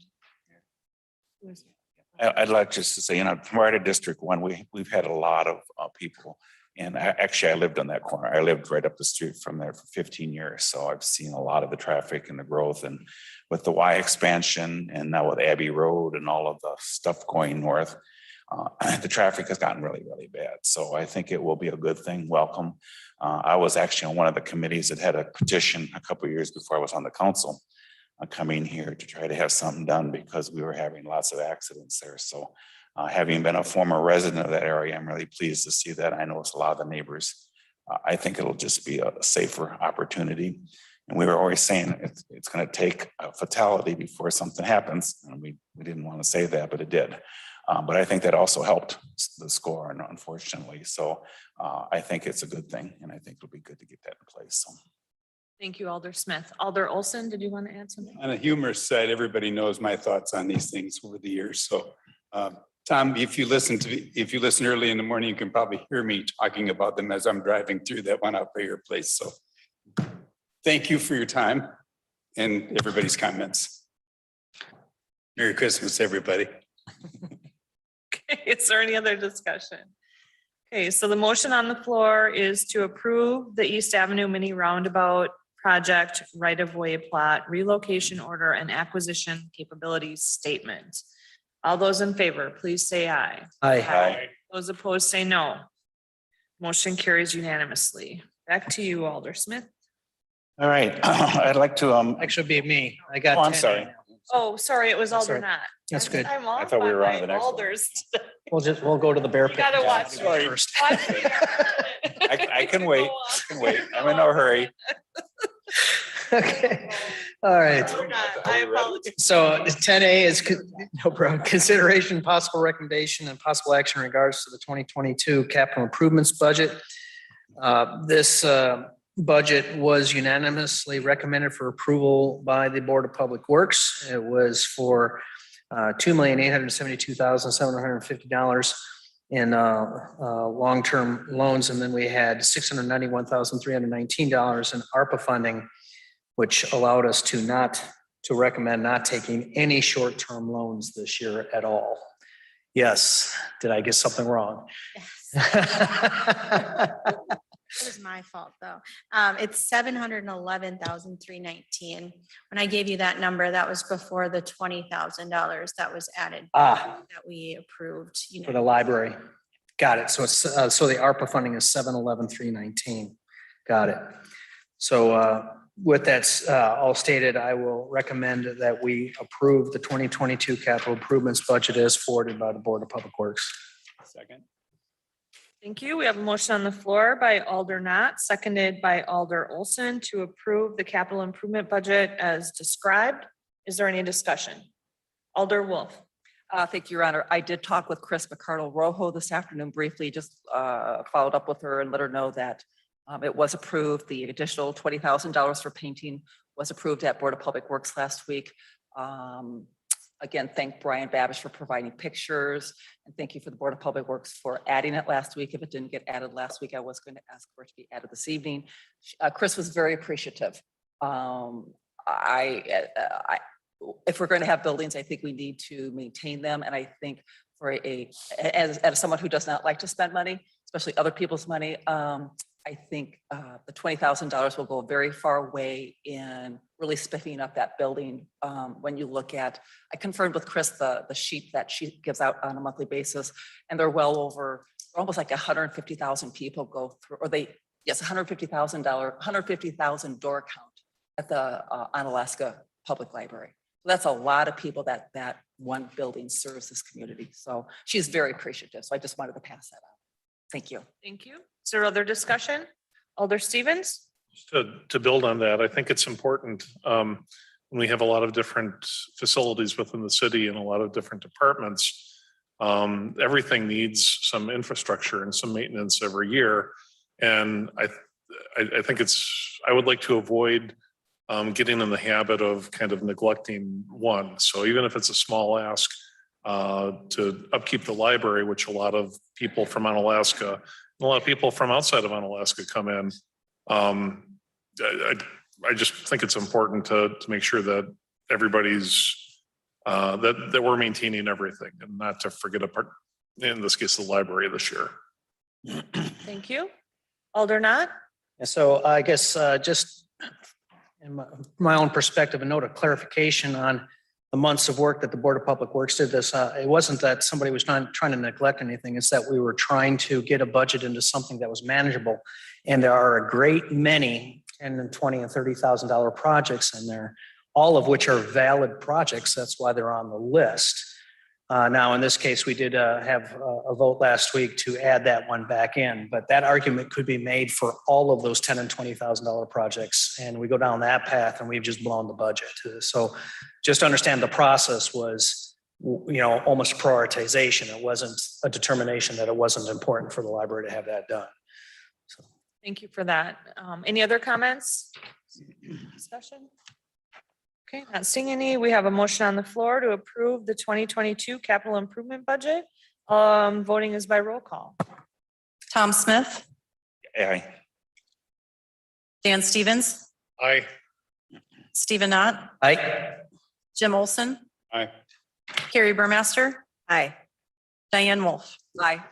I'd like just to say, from right at District 1, we've had a lot of people. And I lived on that corner. I lived right up the street from there for 15 years. So I've seen a lot of the traffic and the growth, and with the Y expansion and now with Abbey Road and all of the stuff going north, the traffic has gotten really, really bad. So I think it will be a good thing. Welcome. I was actually on one of the committees that had a petition a couple of years before I was on the council, coming here to try to have something done because we were having lots of accidents there. So having been a former resident of that area, I'm really pleased to see that. I know it's a lot of the neighbors. I think it'll just be a safer opportunity. And we were always saying it's going to take a fatality before something happens. And we didn't want to say that, but it did. But I think that also helped the score, unfortunately. So I think it's a good thing, and I think it'll be good to get that in place. So. Thank you, Alder Smith. Alder Olson, did you want to add something? On a humorous side, everybody knows my thoughts on these things over the years. So, Tom, if you listen early in the morning, you can probably hear me talking about them as I'm driving through that one out by your place. So, thank you for your time and everybody's comments. Merry Christmas, everybody. Okay, is there any other discussion? Okay, so the motion on the floor is to approve the East Avenue Mini Roundabout project right-of-way plot, relocation order, and acquisition capabilities statement. All those in favor, please say aye. Aye. Those opposed say no. Motion carries unanimously. Back to you, Alder Smith. All right, I'd like to, Actually be me. I got. Oh, I'm 10 sorry. now. Oh, sorry, it was That's Alder right. Knott. That's good. I'm off thought we on were on my the next one. Alders. We'll go to the bear You pit. gotta watch. Sorry. First. Watch me. I can wait. I can wait. I'm in no hurry. Okay, all right. I apologize. So 10A is, no problem, consideration, possible recommendation and possible action in regards to the 2022 capital improvements budget. This budget was unanimously recommended for approval by the Board of Public Works. It was for $2,872,750 in long-term loans. And then we had $691,319 in ARPA funding, which allowed us to recommend not taking any short-term loans this year at all. Yes, did I get something wrong? It was my fault, though. It's $711,319. When I gave you that number, that was before the $20,000 that was added that we approved. For the library. Got it. So it's, so the ARPA funding is 711,319. Got it. So with that all stated, I will recommend that we approve the 2022 capital improvements budget as forwarded by the Board of Public Works. Second. Thank you. We have a motion on the floor by Alder Knott, seconded by Alder Olson to approve the capital improvement budget as described. Is there any discussion? Alder Wolf. Thank you, Your Honor. I did talk with Chris McCardle Rojo this afternoon briefly, just followed up with her and let her know that it was approved. The additional $20,000 for painting was approved at Board of Public Works last week. Again, thank Brian Babish for providing pictures, and thank you for the Board of Public Works for adding it last week. If it didn't get added last week, I was going to ask for it to be added this evening. Chris was very appreciative. If we're going to have buildings, I think we need to maintain them, and I think as someone who does not like to spend money, especially other people's money, I think the $20,000 will go a very far way in really spiffing up that building. When you look at, I confirmed with Chris the sheet that she gives out on a monthly basis, and they're well over, almost like 150,000 people go through, or $150,000 door count at the Onalaska Public Library. So that's a lot of people that one building serves this community. So she's very appreciative. So I just wanted to pass that on. Thank you. Thank you. Is there other discussion? Alder Stevens? Just to build on that, I think it's important, when we have a lot of different facilities within the city and a lot of different departments, everything needs some infrastructure and some maintenance every year. And I think I would like to avoid getting in the habit of kind of neglecting one. So even if it's a small ask to upkeep the library, which a lot of people from Onalaska, a lot of people from outside of Onalaska come in. I just think it's important to make sure that everybody's that we're maintaining everything and not to forget a part, in this case, the library this year. Thank you. Alder Knott? And so I guess just in my own perspective, a note of clarification on the months of work that the Board of Public Works did this. It wasn't that somebody was trying to neglect anything. It's that we were trying to get a budget into something that was manageable. And there are a great many $10,000 and $20,000 and $30,000 projects in there, all of which are valid projects. That's why they're on the list. Now, in this case, we did have a vote last week to add that one back in, but that argument could be made for all of those $10,000 and $20,000 projects. And we go down that path and we've just blown the budget. So just understand the process was, almost prioritization. It wasn't a determination that it wasn't important for the library to have that done. So. Thank you for that. Any other comments? Discussion? Okay, not seeing any. We have a motion on the floor to approve the 2022 capital improvement budget. Voting is by roll call. Tom Smith, Aye. Dan Stevens, Aye. Stephen Knott, Aye. Jim Olson, Aye. Carrie Burmaster, Aye. Diane Wolf. Aye.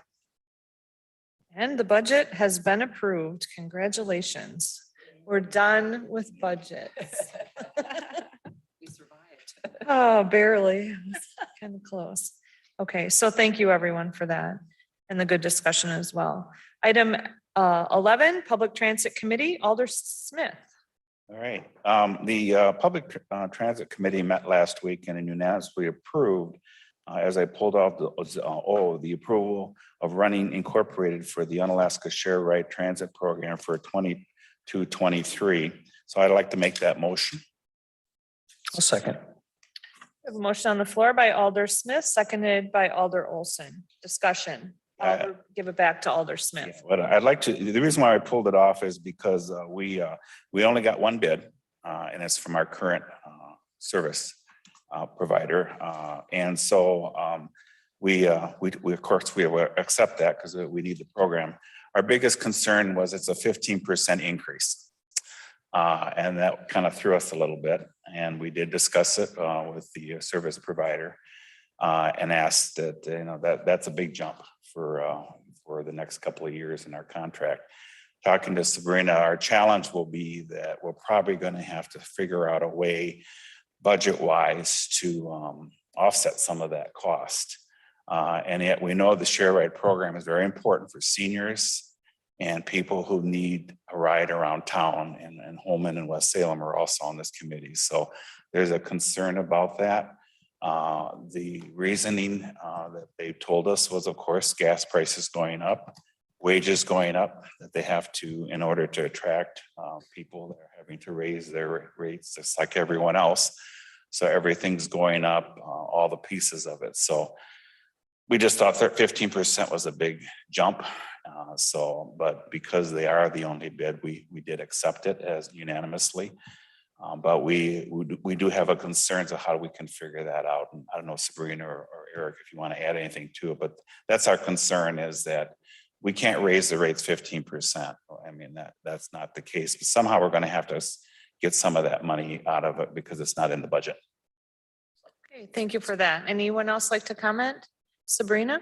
And the budget has been approved. Congratulations. We're done with budgets. We survived. Oh, barely. Kind of close. Okay, so thank you everyone for that and the good discussion as well. Item 11, Public Transit Committee, Alder Smith. All right. The Public Transit Committee met last week and unanimously approved, as I pulled out the approval of running incorporated for the Onalaska Share Ride Transit Program for 22-23. So I'd like to make that motion. A second. We have a motion on the floor by Alder Smith, seconded by Alder Olson. Discussion. I'll give it back to Alder Smith. But I'd like to, the reason why I pulled it off is because we only got one bid, and it's from our current service provider. And so we of course, we will accept that because we need the program. Our biggest concern was it's a 15% increase. And that kind of threw us a little bit. And we did discuss it with the service provider and asked that, that's a big jump for the next couple of years in our contract. Talking to Sabrina, our challenge will be that we're probably going to have to figure out a way budget-wise to offset some of that cost. And yet we know the Share Ride program is very important for seniors and people who need a ride around town, and Holman and West Salem are also on this committee. So there's a concern about that. The reasoning that they told us was, of course, gas prices going up, wages going up, that they have to, in order to attract people, they're having to raise their rates just like everyone else. So everything's going up, all the pieces of it. So we just thought that 15% was a big jump. But because they are the only bid, we did accept it as unanimously. But we do have a concerns of how we can figure that out. And I don't know, Sabrina or Eric, if you want to add anything to it, but that's our concern, is that we can't raise the rates 15%. I mean, that's not the case, but somehow we're going to have to get some of that money out of it because it's not in the budget. Okay, thank you for that. Anyone else like to comment? Sabrina?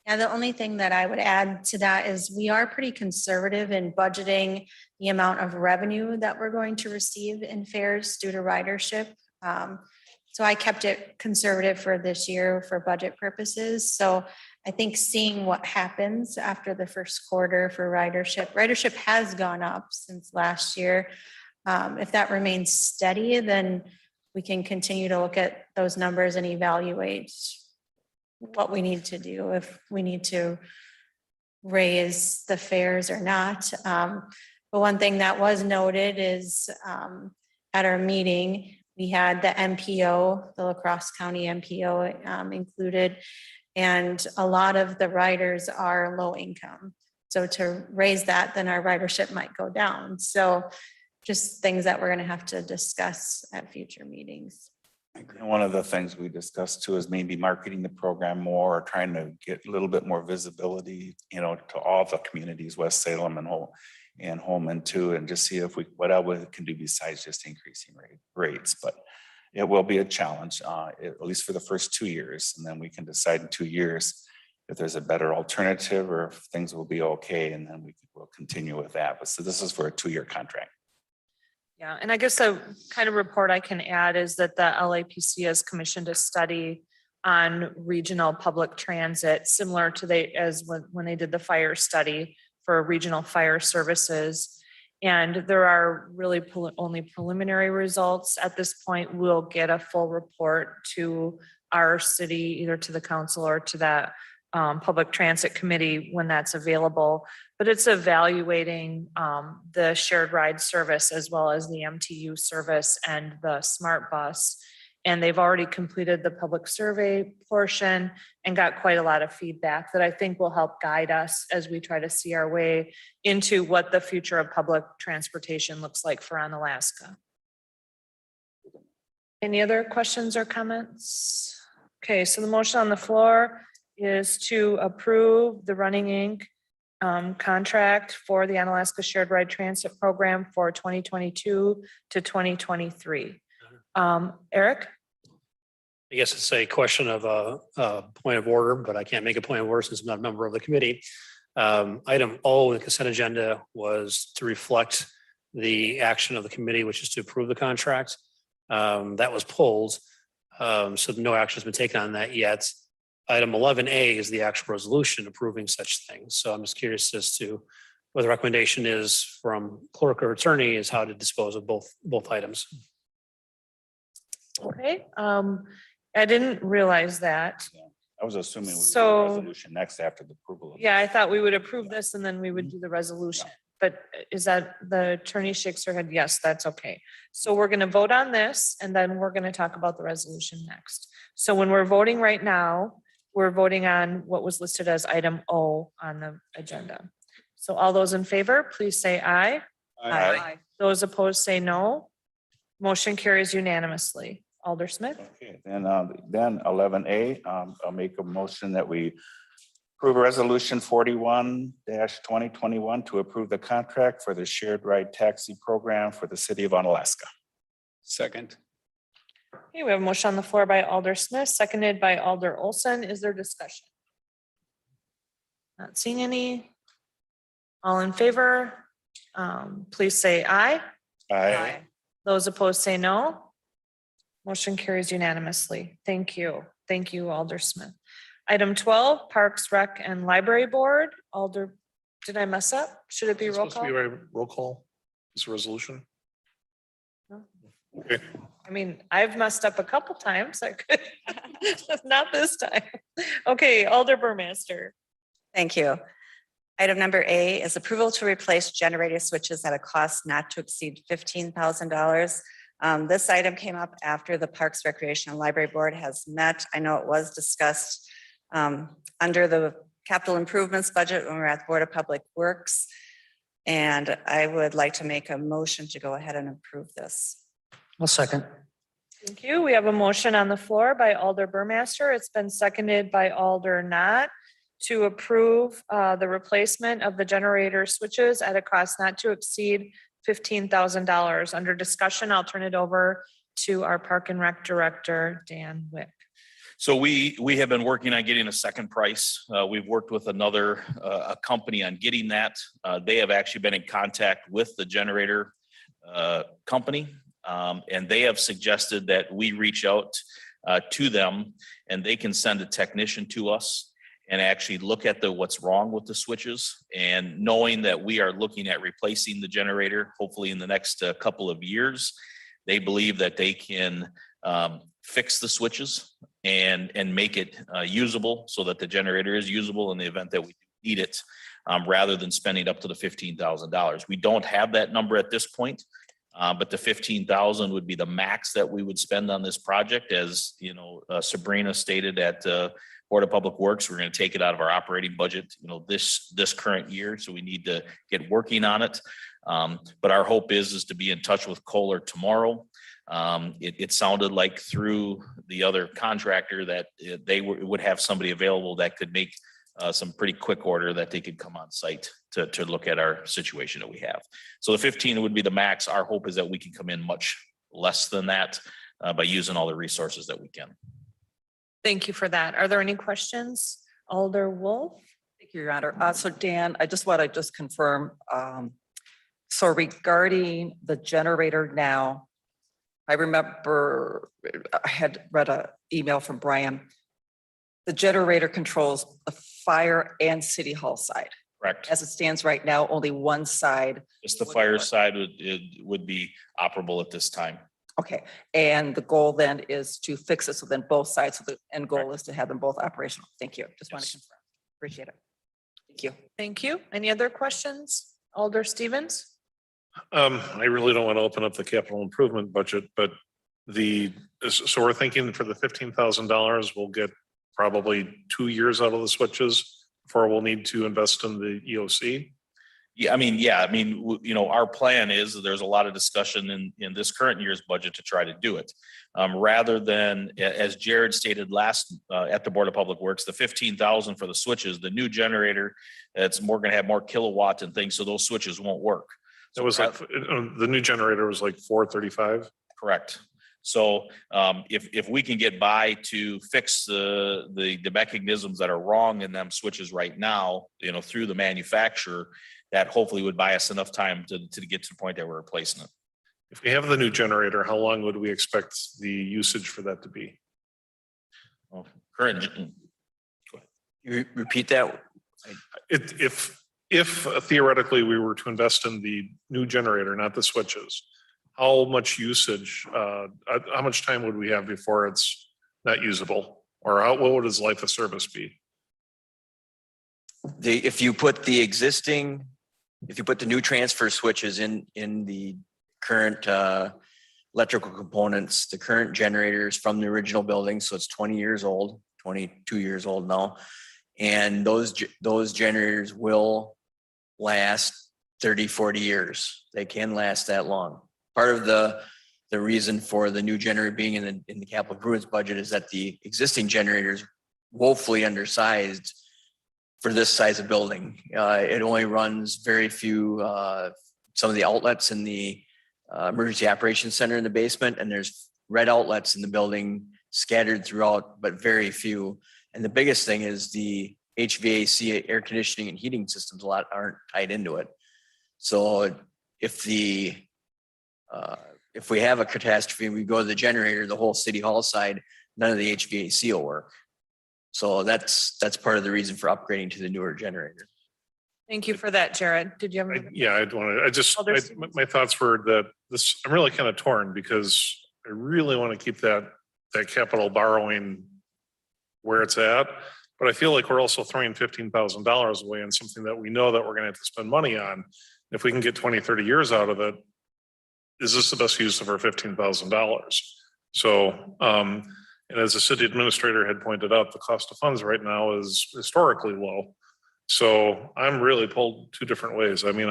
Yeah, the only thing that I would add to that is we are pretty conservative in budgeting the amount of revenue that we're going to receive in fares due to ridership. So I kept it conservative for this year for budget purposes. So I think seeing what happens after the first quarter for ridership has gone up since last year. If that remains steady, then we can continue to look at those numbers and evaluate what we need to do, if we need to raise the fares or not. But one thing that was noted is at our meeting, we had the MPO, the La Crosse County MPO included, and a lot of the riders are low income. So to raise that, then our ridership might go down. So just things that we're going to have to discuss at future meetings. And one of the things we discussed too is maybe marketing the program more, or trying to get a little bit more visibility, to all the communities, West Salem and Holman too, and just see if what else we can do besides just increasing rates. But it will be a challenge, at least for the first 2 years, and then we can decide in 2 years if there's a better alternative or if things will be okay, and then we'll continue with that. But so this is for a 2-year contract. Yeah, and I guess the kind of report I can add is that the LAPC has commissioned a study on regional public transit, similar to when they did the fire study for regional fire services. And there are really only preliminary results at this point. We'll get a full report to our city, either to the council or to that public transit committee when that's available. But it's evaluating the shared ride service as well as the MTU service and the smart bus. And they've already completed the public survey portion and got quite a lot of feedback that I think will help guide us as we try to see our way into what the future of public transportation looks like for Onalaska. Any other questions or comments? Okay, so the motion on the floor is to approve the Running Inc. Contract for the Onalaska Shared Ride Transit Program for 2022 to 2023. Eric? I guess it's a question of a point of order, but I can't make a point of order since I'm not a member of the committee. Item O in the consent agenda was to reflect the action of the committee, which is to approve the contract. That was pulled, so no action has been taken on that yet. Item 11A is the actual resolution approving such things. So I'm just curious as to what the recommendation is from clerk or attorney is how to dispose of both items. Okay, I didn't realize that. I was assuming we would do So- a resolution next after the approval. of Yeah, I thought we would approve this and then we would do the resolution. But is that the attorney shakes her head? Yes, that's okay. So we're going to vote on this and then we're going to talk about the resolution next. So when we're voting right now, we're voting on what was listed as item O on the agenda. So all those in favor, please say aye. Aye. Those opposed say no. Motion carries unanimously. Alder Smith? Okay, then 11A, I'll make a motion that we approve resolution 41-2021 to approve the contract for the shared ride taxi program for the city of Onalaska. Second. Okay, we have a motion on the floor by Alder Smith, seconded by Alder Olson. Is there discussion? Not seeing any. All in favor, please say aye. Aye. Those opposed say no. Motion carries unanimously. Thank you. Thank you, Alder Smith. Item 12, Parks, Rec, and Library Board. Alder, did I mess up? Should it be It's roll supposed to be call? a roll call. This resolution. No. Okay. I mean, I've messed up a couple times. I could, not this time. Okay, Alder Burmaster. Thank you. Item number A is approval to replace generator switches at a cost not to exceed $15,000. This item came up after the Parks, Recreation, and Library Board has met. I know it was discussed under the capital improvements budget when we were at the Board of Public Works. And I would like to make a motion to go ahead and approve this. I'll second. Thank you. We have a motion on the floor by Alder Burmaster. It's been seconded by Alder Knott to approve the replacement of the generator switches at a cost not to exceed $15,000. Under discussion, I'll turn it over to our Park and Rec Director, Dan Wick. So we have been working on getting a second price. We've worked with another a company on getting that. They have actually been in contact with the generator company. And they have suggested that we reach out to them and they can send a technician to us and actually look at what's wrong with the switches. And knowing that we are looking at replacing the generator, hopefully in the next couple of years, they believe that they can fix the switches and make it usable so that the generator is usable in the event that we need it, rather than spending up to the $15,000. We don't have that number at this point, but the $15,000 would be the max that we would spend on this project. As you know, Sabrina stated at Board of Public Works, we're going to take it out of our operating budget, this current year. So we need to get working on it. But our hope is to be in touch with Kohler tomorrow. It sounded like through the other contractor that they would have somebody available that could make some pretty quick order that they could come on site to look at our situation that we have. So the 15 would be the max. Our hope is that we can come in much less than that by using all the resources that we can. Thank you for that. Are there any questions? Alder Wolf? Thank you, Your Honor. So Dan, I just want to confirm. So regarding the generator now, I remember I had read an email from Brian. The generator controls the fire and city hall side. Correct. As it stands right now, only one side. Just the fire side would be operable at this time. Okay, and the goal then is to fix it, so then both sides, so the end goal is to have them both operational. Thank you. Just want to confirm. Appreciate it. Thank you. Thank you. Any other questions? Alder Stevens? I really don't want to open up the capital improvement budget, but so we're thinking for the $15,000, we'll get probably 2 years out of the switches before we'll need to invest in the EOC. Our plan is there's a lot of discussion in this current year's budget to try to do it. Rather than, as Jared stated last at the Board of Public Works, the $15,000 for the switches, the new generator, it's more going to have more kilowatts and things, so those switches won't work. It was like, the new generator was like 435. Correct. So if we can get by to fix the mechanisms that are wrong in them switches right now, through the manufacturer, that hopefully would buy us enough time to get to the point that we're replacing it. If we have the new generator, how long would we expect the usage for that to be? You repeat that? If theoretically we were to invest in the new generator, not the switches, how much usage, how much time would we have before it's not usable? Or what would its life of service be? If you put the new transfer switches in the current electrical components, the current generators from the original building, so it's 20 years old, 22 years old now. And those generators will last 30, 40 years. They can last that long. Part of the reason for the new generator being in the capital improvements budget is that the existing generators woefully undersized for this size of building. It only runs very few, some of the outlets in the emergency operations center in the basement, and there's red outlets in the building scattered throughout, but very few. And the biggest thing is the HVAC, air conditioning and heating systems aren't tied into it. So if we have a catastrophe and we go to the generator, the whole city hall side, none of the HVAC will work. So that's part of the reason for upgrading to the newer generator. Thank you for that, Jared. Did you have? My thoughts were that I'm really kind of torn because I really want to keep that capital borrowing where it's at. But I feel like we're also throwing $15,000 away on something that we know that we're going to have to spend money on. If we can get 20, 30 years out of it, is this the best use of our $15,000? So, and as the city administrator had pointed out, the cost of funds right now is historically low. So I'm really pulled two different ways. I mean,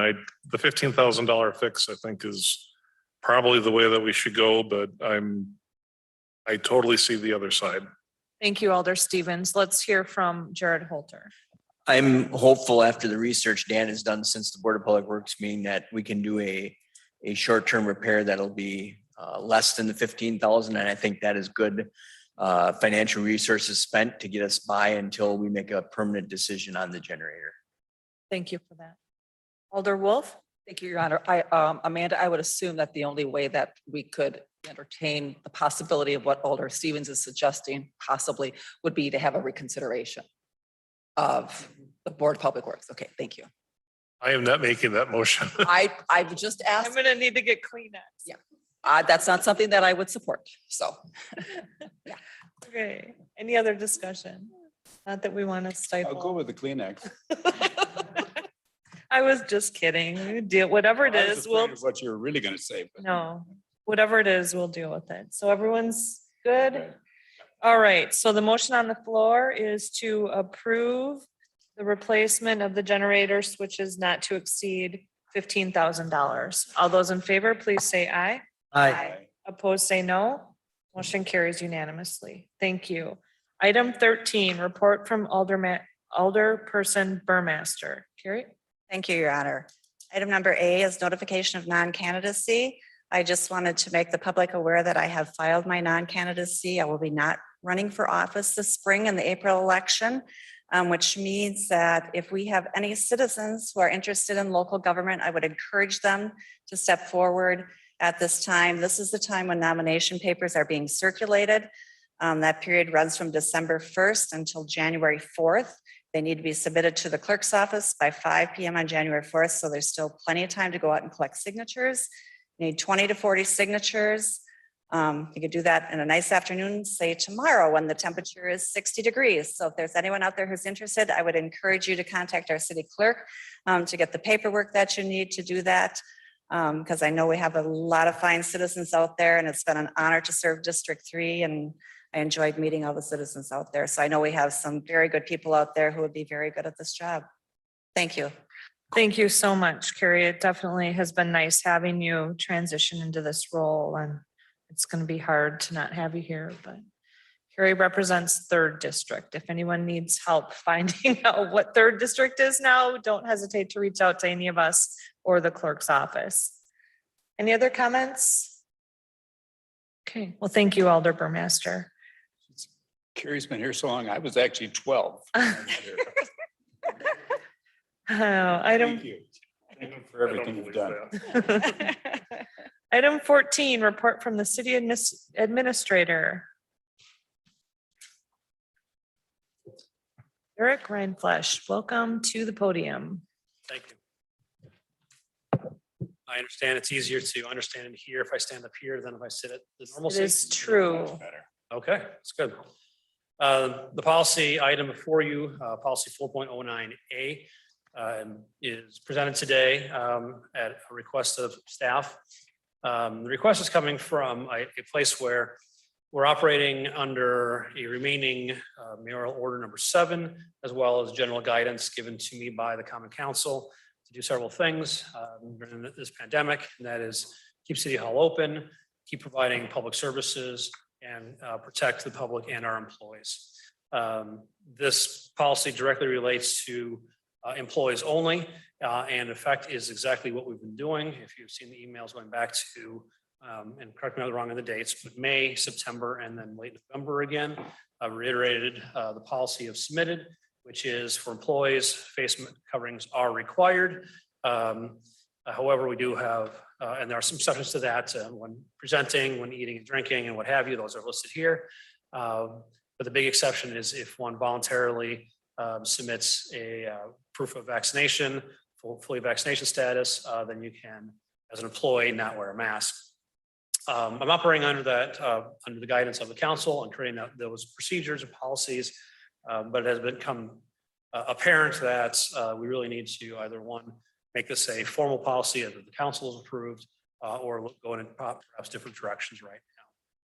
the $15,000 fix, I think, is probably the way that we should go, but I totally see the other side. Thank you, Alder Stevens. Let's hear from Jared Holter. I'm hopeful after the research Dan has done since the Board of Public Works meeting that we can do a short-term repair that'll be less than the 15,000. And I think that is good financial resources spent to get us by until we make a permanent decision on the generator. Thank you for that. Alder Wolf? Thank you, Your Honor. Amanda, I would assume that the only way that we could entertain the possibility of what Alder Stevens is suggesting possibly would be to have a reconsideration of the Board of Public Works. Okay, thank you. I am not making that motion. I would just I'm ask, gonna need to get Kleenex. Yeah. That's not something that I would support, so. Okay, any other discussion? Not that we want to I'll go stifle. with the Kleenex. I was just kidding. We deal, whatever it I was is, afraid we'll, of what you were really gonna say. but- no, whatever it is, we'll deal with it. So everyone's good? All right, so the motion on the floor is to approve the replacement of the generator switches not to exceed $15,000. All those in favor, please say aye. Aye. Opposed, say no. Motion carries unanimously. Thank you. Item 13, report from Alderperson Burmaster. Carrie? Thank you, Your Honor. Item number A is notification of non-candidacy. I just wanted to make the public aware that I have filed my non-candidacy. I will be not running for office this spring in the April election, which means that if we have any citizens who are interested in local government, I would encourage them to step forward at this time. This is the time when nomination papers are being circulated. That period runs from December 1st until January 4th. They need to be submitted to the clerk's office by 5 p.m. on January 4th, so there's still plenty of time to go out and collect signatures. You need 20 to 40 signatures. You could do that in a nice afternoon, say tomorrow when the temperature is 60 degrees. So if there's anyone out there who's interested, I would encourage you to contact our city clerk to get the paperwork that you need to do that. Because I know we have a lot of fine citizens out there, and it's been an honor to serve District 3, and I enjoyed meeting all the citizens out there. So I know we have some very good people out there who would be very good at this job. Thank you. Thank you so much, Carrie. It definitely has been nice having you transition into this role, and it's going to be hard to not have you here, but Carrie represents 3rd District. If anyone needs help finding out what 3rd District is now, don't hesitate to reach out to any of us or the clerk's office. Any other comments? Okay, well, thank you, Alder Burmaster. Carrie's been here so long. I was actually 12. Item Thank you. Thank you for everything you've done. Item 14, report from the city administrator. Eric Reinflesch, welcome to the podium. Thank you. I understand it's easier to understand and hear if I stand up here than if I sit at the normal It seat. is true. Okay, that's good. The policy item before you, policy 4.09A, is presented today at a request of staff. The request is coming from a place where we're operating under a remaining mayoral order number 7, as well as general guidance given to me by the Common Council to do several things during this pandemic, and that is keep City Hall open, keep providing public services, and protect the public and our employees. This policy directly relates to employees only, and in effect is exactly what we've been doing. If you've seen the emails going back to, and correct me if I'm wrong on the dates, but May, September, and then late November again, reiterated the policy of submitted, which is for employees, face coverings are required. However, we do have, and there are some exceptions to that when presenting, when eating and drinking and what have you, those are listed here. But the big exception is if one voluntarily submits a proof of vaccination, fully vaccination status, then you can, as an employee, not wear a mask. I'm operating under that, under the guidance of the council and creating those procedures and policies, but it has become apparent that we really need to either one, make this a formal policy that the council has approved, or go in perhaps different directions right now.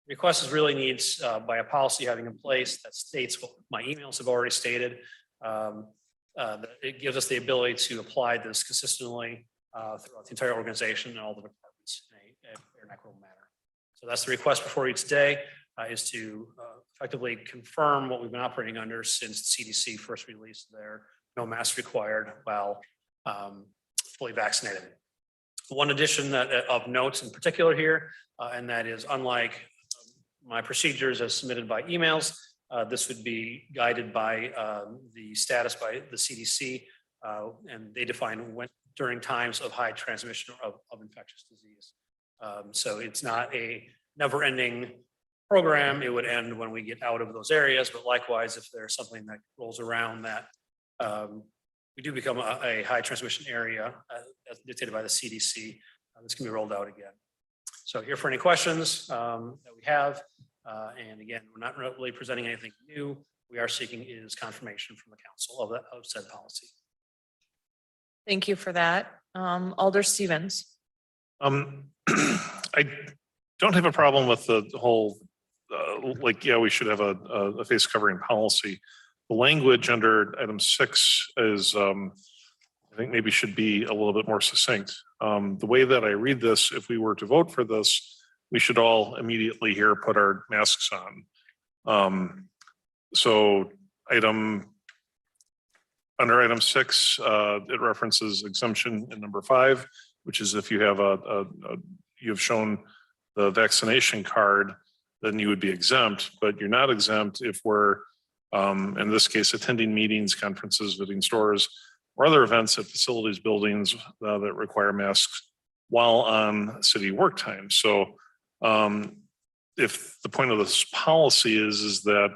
The request is really needs by a policy having in place that states what my emails have already stated. That it gives us the ability to apply this consistently throughout the entire organization and all the departments in a fair and equitable manner. So that's the request before you today, is to effectively confirm what we've been operating under since CDC first released their no mask required while fully vaccinated. One addition that of notes in particular here, and that is unlike my procedures as submitted by emails, this would be guided by the status by the CDC, and they define when during times of high transmission of infectious disease. So it's not a never-ending program. It would end when we get out of those areas, but likewise, if there's something that rolls around that we do become a high transmission area as dictated by the CDC, this can be rolled out again. So here for any questions that we have. And again, we're not really presenting anything new. We are seeking is confirmation from the council of that of said policy. Thank you for that. Alder Stevens. I don't have a problem with the whole, like, yeah, we should have a face covering policy. The language under item 6 is, I think maybe should be a little bit more succinct. The way that I read this, if we were to vote for this, we should all immediately here put our masks on. So under item 6, it references exemption in number 5, which is if you have you've shown the vaccination card, then you would be exempt, but you're not exempt if we're, in this case, attending meetings, conferences, visiting stores, or other events at facilities, buildings that require masks while on city work time. So if the point of this policy is that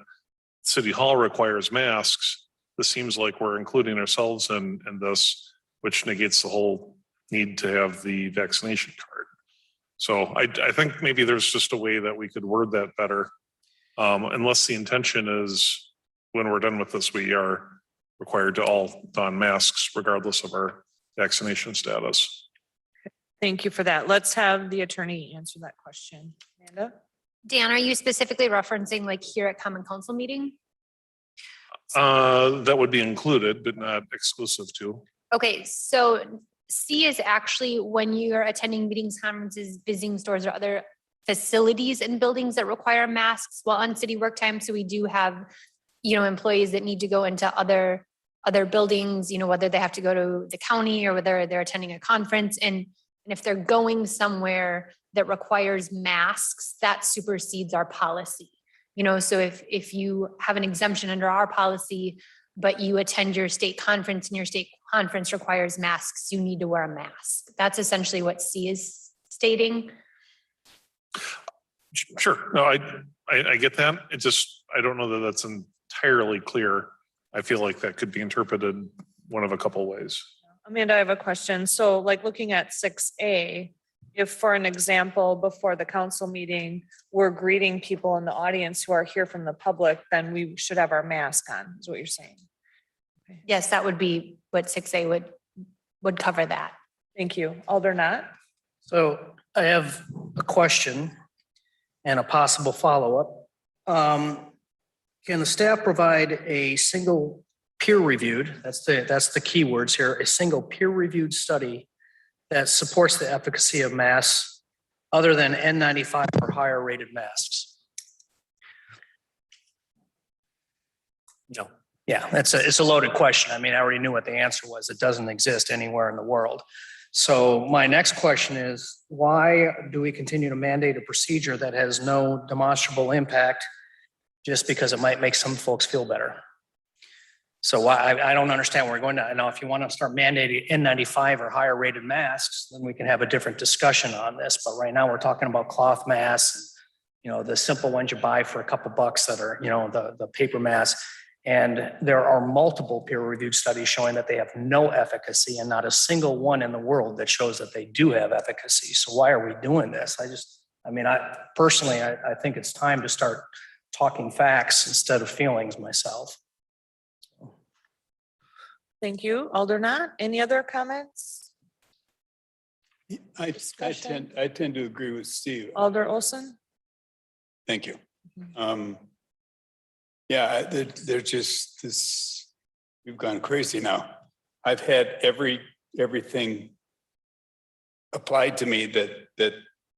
City Hall requires masks, this seems like we're including ourselves in this, which negates the whole need to have the vaccination card. So I think maybe there's just a way that we could word that better. Unless the intention is when we're done with this, we are required to all don masks regardless of our vaccination status. Thank you for that. Let's have the attorney answer that question. Amanda? Dan, are you specifically referencing like here at Common Council meeting? That would be included, but not exclusive to. Okay, so C is actually when you're attending meetings, conferences, visiting stores, or other facilities and buildings that require masks while on city work time. So we do have, employees that need to go into other buildings, whether they have to go to the county or whether they're attending a conference. And if they're going somewhere that requires masks, that supersedes our policy. So if you have an exemption under our policy, but you attend your state conference and your state conference requires masks, you need to wear a mask. That's essentially what C is stating. Sure. No, I get that. It just, I don't know that that's entirely clear. I feel like that could be interpreted one of a couple ways. Amanda, I have a question. So like looking at 6A, if for an example, before the council meeting, we're greeting people in the audience who are here from the public, then we should have our mask on, is what you're saying. Yes, that would be what 6A would cover that. Thank you. Alder Knott? So I have a question and a possible follow-up. Can the staff provide a single peer-reviewed, that's the key words here, a single peer-reviewed study that supports the efficacy of masks other than N95 or higher rated masks? No. Yeah, it's a loaded question. I mean, I already knew what the answer was. It doesn't exist anywhere in the world. So my next question is, why do we continue to mandate a procedure that has no demonstrable impact just because it might make some folks feel better? So I don't understand where we're going to. Now, if you want to start mandating N95 or higher rated masks, then we can have a different discussion on this. But right now we're talking about cloth masks, and, the simple ones you buy for a couple bucks that are, the paper masks. And there are multiple peer-reviewed studies showing that they have no efficacy and not a single one in the world that shows that they do have efficacy. So why are we doing this? I personally think it's time to start talking facts instead of feelings myself. Thank you. Alder Knott, any other comments? I tend to agree with Steve. Alder Olson? Thank you. Yeah, they're just this, we've gone crazy now. I've had everything applied to me that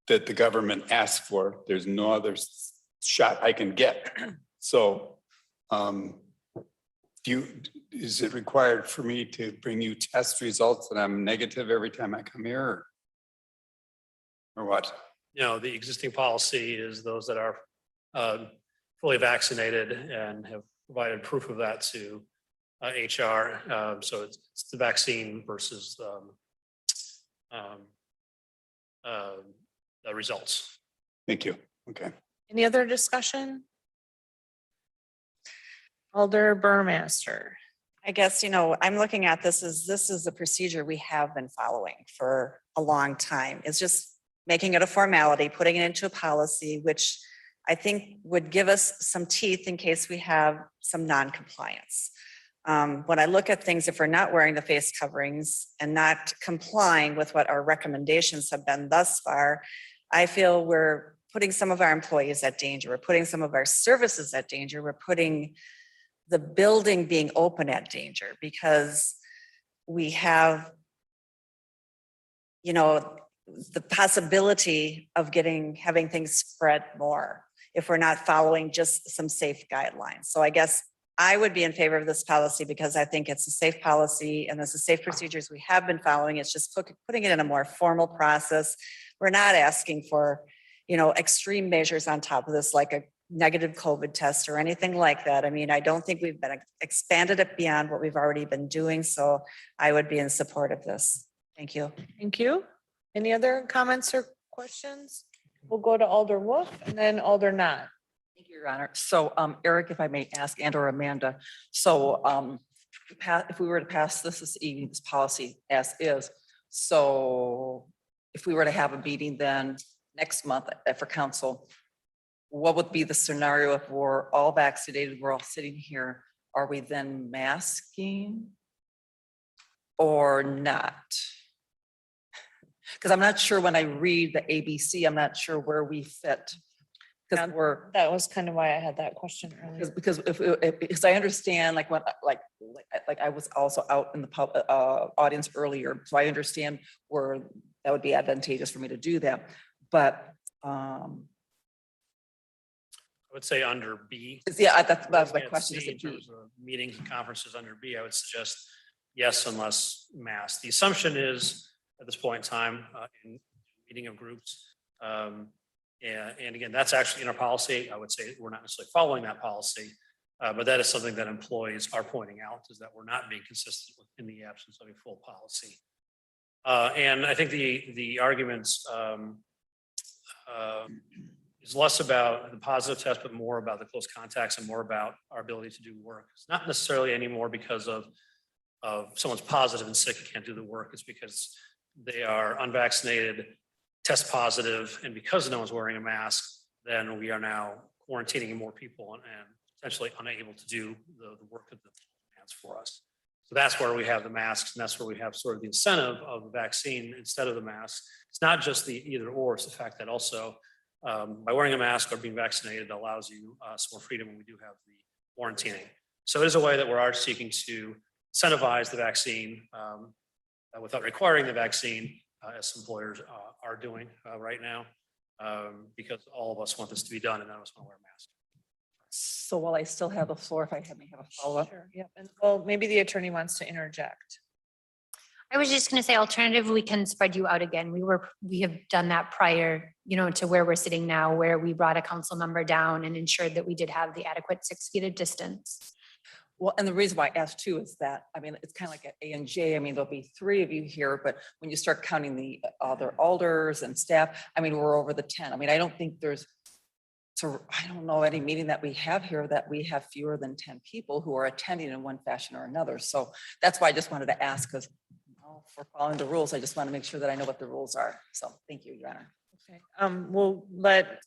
the government asked for. There's no other shot I can get. So is it required for me to bring you test results that I'm negative every time I come here? Or what? The existing policy is those that are fully vaccinated and have provided proof of that to HR. So it's the vaccine versus the results. Thank you. Okay. Any other discussion? Alder Burmaster. I guess, I'm looking at this is a procedure we have been following for a long time. It's just making it a formality, putting it into a policy, which I think would give us some teeth in case we have some non-compliance. When I look at things, if we're not wearing the face coverings and not complying with what our recommendations have been thus far, I feel we're putting some of our employees at danger. We're putting some of our services at danger. We're putting the building being open at danger because we have, the possibility of having things spread more if we're not following just some safe guidelines. So I guess I would be in favor of this policy because I think it's a safe policy and there's a safe procedures we have been following. It's just putting it in a more formal process. We're not asking for, extreme measures on top of this, like a negative COVID test or anything like that. I mean, I don't think we've been expanded it beyond what we've already been doing. So I would be in support of this. Thank you. Thank you. Any other comments or questions? We'll go to Alder Wolf and then Alder Knott. Thank you, Your Honor. So Eric, if I may ask, and or Amanda, so if we were to pass this evening, this policy as is, so if we were to have a meeting then next month for council, what would be the scenario if we're all vaccinated, we're all sitting here, are we then masking or not? Because I'm not sure when I read the ABC, I'm not sure where we fit. Because that was kind of why I had that question earlier. Because I understand like I was also out in the audience earlier, so I understand where that would be advantageous for me to do that. But I would say under B. yeah, that was my At question. C, in terms of meetings and conferences under B, I would suggest yes, unless masked. The assumption is at this point in time in meeting of groups. And again, that's actually in our policy. I would say we're not necessarily following that policy, but that is something that employees are pointing out is that we're not being consistent in the absence of a full policy. And I think the arguments is less about the positive test, but more about the close contacts and more about our ability to do work. It's not necessarily anymore because of someone's positive and sick and can't do the work. It's because they are unvaccinated, test positive, and because no one's wearing a mask, then we are now quarantining more people and potentially unable to do the work of the plans for us. So that's where we have the masks, and that's where we have sort of the incentive of the vaccine instead of the mask. It's not just the either or, it's the fact that also by wearing a mask or being vaccinated allows you some more freedom when we do have the quarantining. So it is a way that we are seeking to incentivize the vaccine without requiring the vaccine, as employers are doing right now, because all of us want this to be done and none of us want to wear a mask. So while I still have the floor, if I may have a follow-up. Sure, yeah. And well, maybe the attorney wants to interject. I was just going to say, alternative, we can spread you out again. We have done that prior, to where we're sitting now, where we brought a council member down and ensured that we did have the adequate 6 feet of distance. Well, and the reason why I asked too is that, it's kind of like at A&J, there'll be 3 of you here, but when you start counting the other alders and staff, we're over the 10. I don't think I don't know any meeting that we have here that we have fewer than 10 people who are attending in one fashion or another. So that's why I just wanted to ask, because for following the rules, I just want to make sure that I know what the rules are. So thank you, Your Honor. Okay. We'll let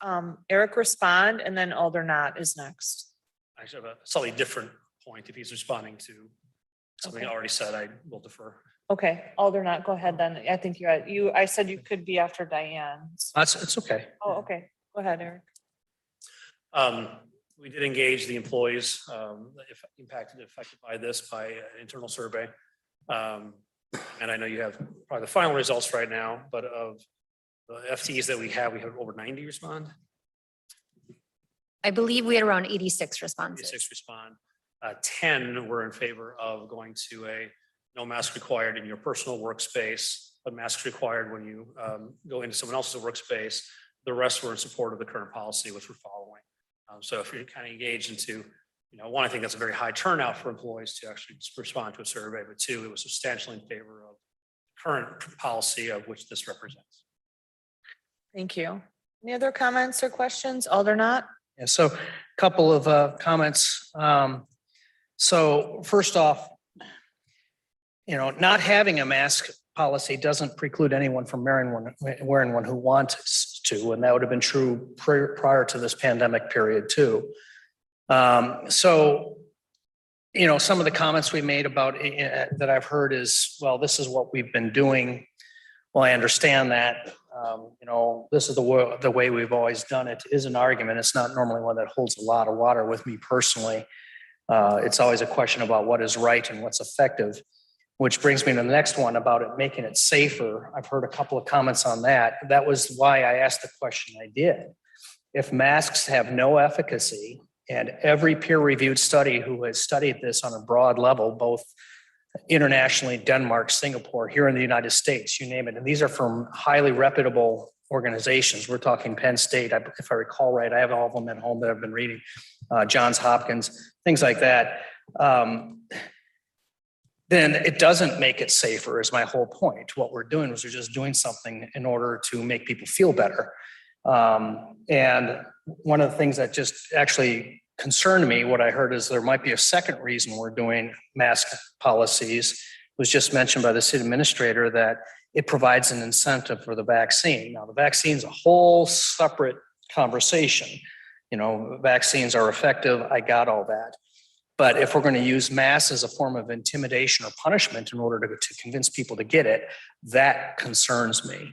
Eric respond and then Alder Knott is next. I actually have a slightly different point. If he's responding to something I already said, I will defer. Okay, Alder Knott, go ahead then. I think I said you could be after Diane. It's okay. Oh, okay. Go ahead, Eric. We did engage the employees affected by this by an internal survey. And I know you have probably the final results right now, but of the FTEs that we have over 90 respond. I believe we had around 86 responses. 86 respond. 10 were in favor of going to a no mask required in your personal workspace but masks required when you go into someone else's workspace. The rest were in support of the current policy, which we're following. So if you're kind of engaged into, one, I think that's a very high turnout for employees to actually respond to a survey, but two, it was substantially in favor of current policy of which this represents. Thank you. Any other comments or questions? Alder Not? Yeah, so a couple of comments. So first off, not having a mask policy doesn't preclude anyone from wearing one who wants to, and that would have been true prior to this pandemic period too. So, some of the comments we made about that I've heard is, well, this is what we've been doing. Well, I understand that. This is the way we've always done it is an argument. It's not normally one that holds a lot of water with me personally. It's always a question about what is right and what's effective, which brings me to the next one about it making it safer. I've heard a couple of comments on that. That was why I asked the question I did. If masks have no efficacy, and every peer-reviewed study who has studied this on a broad level, both internationally, Denmark, Singapore, here in the United States, you name it, and these are from highly reputable organizations. We're talking Penn State, if I recall right, I have all of them at home that I've been reading, Johns Hopkins, things like that. Then it doesn't make it safer is my whole point. What we're doing is we're just doing something in order to make people feel better. And one of the things that just actually concerned me, what I heard is there might be a second reason we're doing mask policies, was just mentioned by the city administrator that it provides an incentive for the vaccine. Now, the vaccine's a whole separate conversation. Vaccines are effective. I got all that. But if we're going to use masks as a form of intimidation or punishment in order to convince people to get it, that concerns me.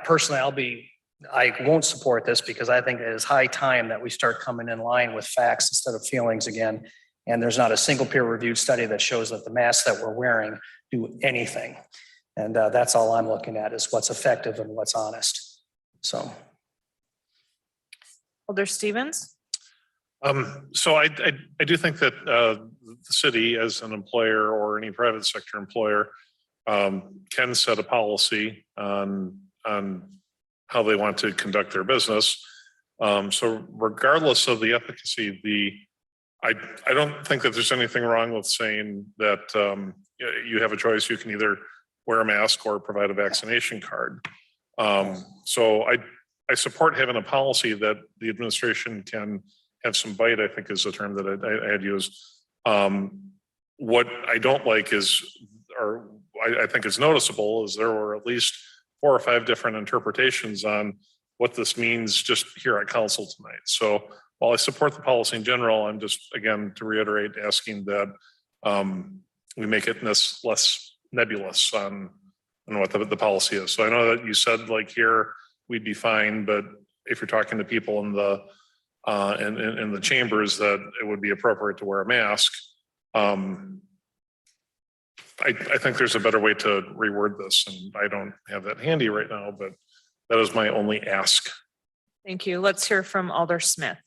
Personally, I won't support this because I think it is high time that we start coming in line with facts instead of feelings again. And there's not a single peer-reviewed study that shows that the masks that we're wearing do anything. And that's all I'm looking at is what's effective and what's honest. So. Alder Stevens? So I do think that the city as an employer or any private sector employer can set a policy on how they want to conduct their business. So regardless of the efficacy, I don't think that there's anything wrong with saying that you have a choice. You can either wear a mask or provide a vaccination card. So I support having a policy that the administration can have some bite, I think is the term that I had used. What I don't like is, or I think is noticeable, is there were at least 4 or 5 different interpretations on what this means just here at council tonight. So while I support the policy in general, I'm just, again, to reiterate, asking that we make it less nebulous on what the policy is. So I know that you said like here, we'd be fine, but if you're talking to people in the chambers that it would be appropriate to wear a mask. I think there's a better way to reword this, and I don't have that handy right now, but that is my only ask. Thank you. Let's hear from Alder Smith.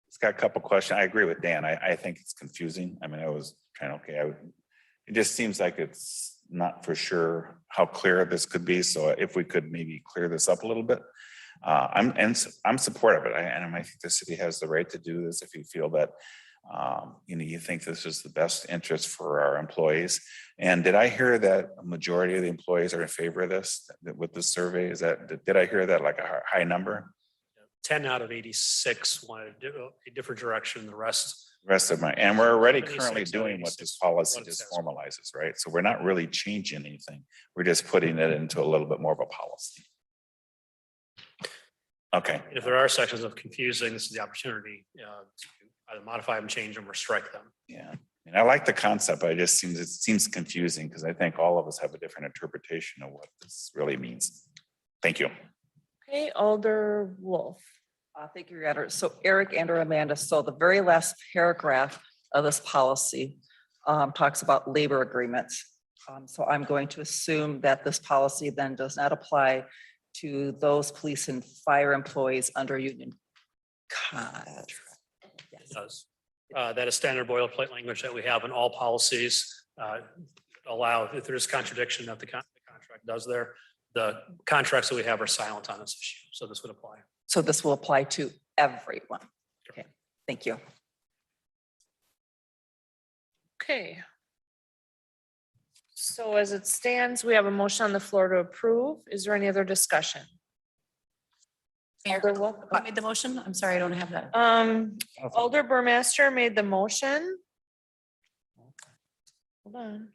It's got a couple questions. I agree with Dan. I think it's confusing. I mean, I was trying, it just seems like it's not for sure how clear this could be. So if we could maybe clear this up a little bit. I'm supportive of it. And I think the city has the right to do this if you feel that, you think this is the best interest for our employees. And did I hear that a majority of the employees are in favor of this with this survey? Did I hear that like a high number? 10 out of 86 wanted a different direction. The rest. And we're already 76 currently doing what this policy just formalizes, right? So we're not really changing anything. We're just putting it into a little bit more of a policy. Okay. If there are sections of confusing, this is the opportunity to either modify them, change them, or strike them. Yeah, and I like the concept, but it seems confusing because I think all of us have a different interpretation of what this really means. Thank you. Okay, Alder Wolf. Thank you, Your Honor. So Eric and or Amanda, so the very last paragraph of this policy talks about labor agreements. So I'm going to assume that this policy then does not apply to those police and fire employees under union contract. It does. That is standard boilerplate language that we have in all policies. allow, if there's contradiction that the contract does there, the contracts that we have are silent on this issue. So this would apply. So this will apply to everyone. Okay, thank you. Okay. So as it stands, we have a motion on the floor to approve. Is there any other discussion? Alder Wolf? I made the motion. I'm sorry, I don't have that. Alder Burmaster made the motion. Hold on.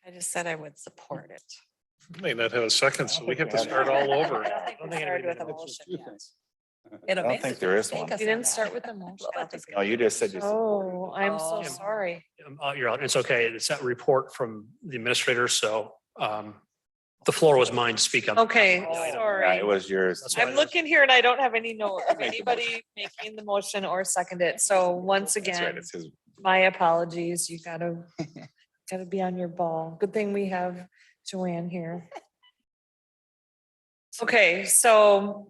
I just said I would support it. May not have a second, so we have to start all over. I don't think we started with a motion yet. I don't think there is one. You didn't start with the motion. No, you just said you. Oh, I'm so sorry. You're on. It's okay. It's that report from the administrator. So the floor was mine to speak on. Okay, Yeah, it sorry. was yours. That's why I'm looking here and I don't have any note of anybody making the motion or second it. So once That's right, again, it's his. my apologies. You gotta be on your ball. Good thing we have Joanne here. Okay, so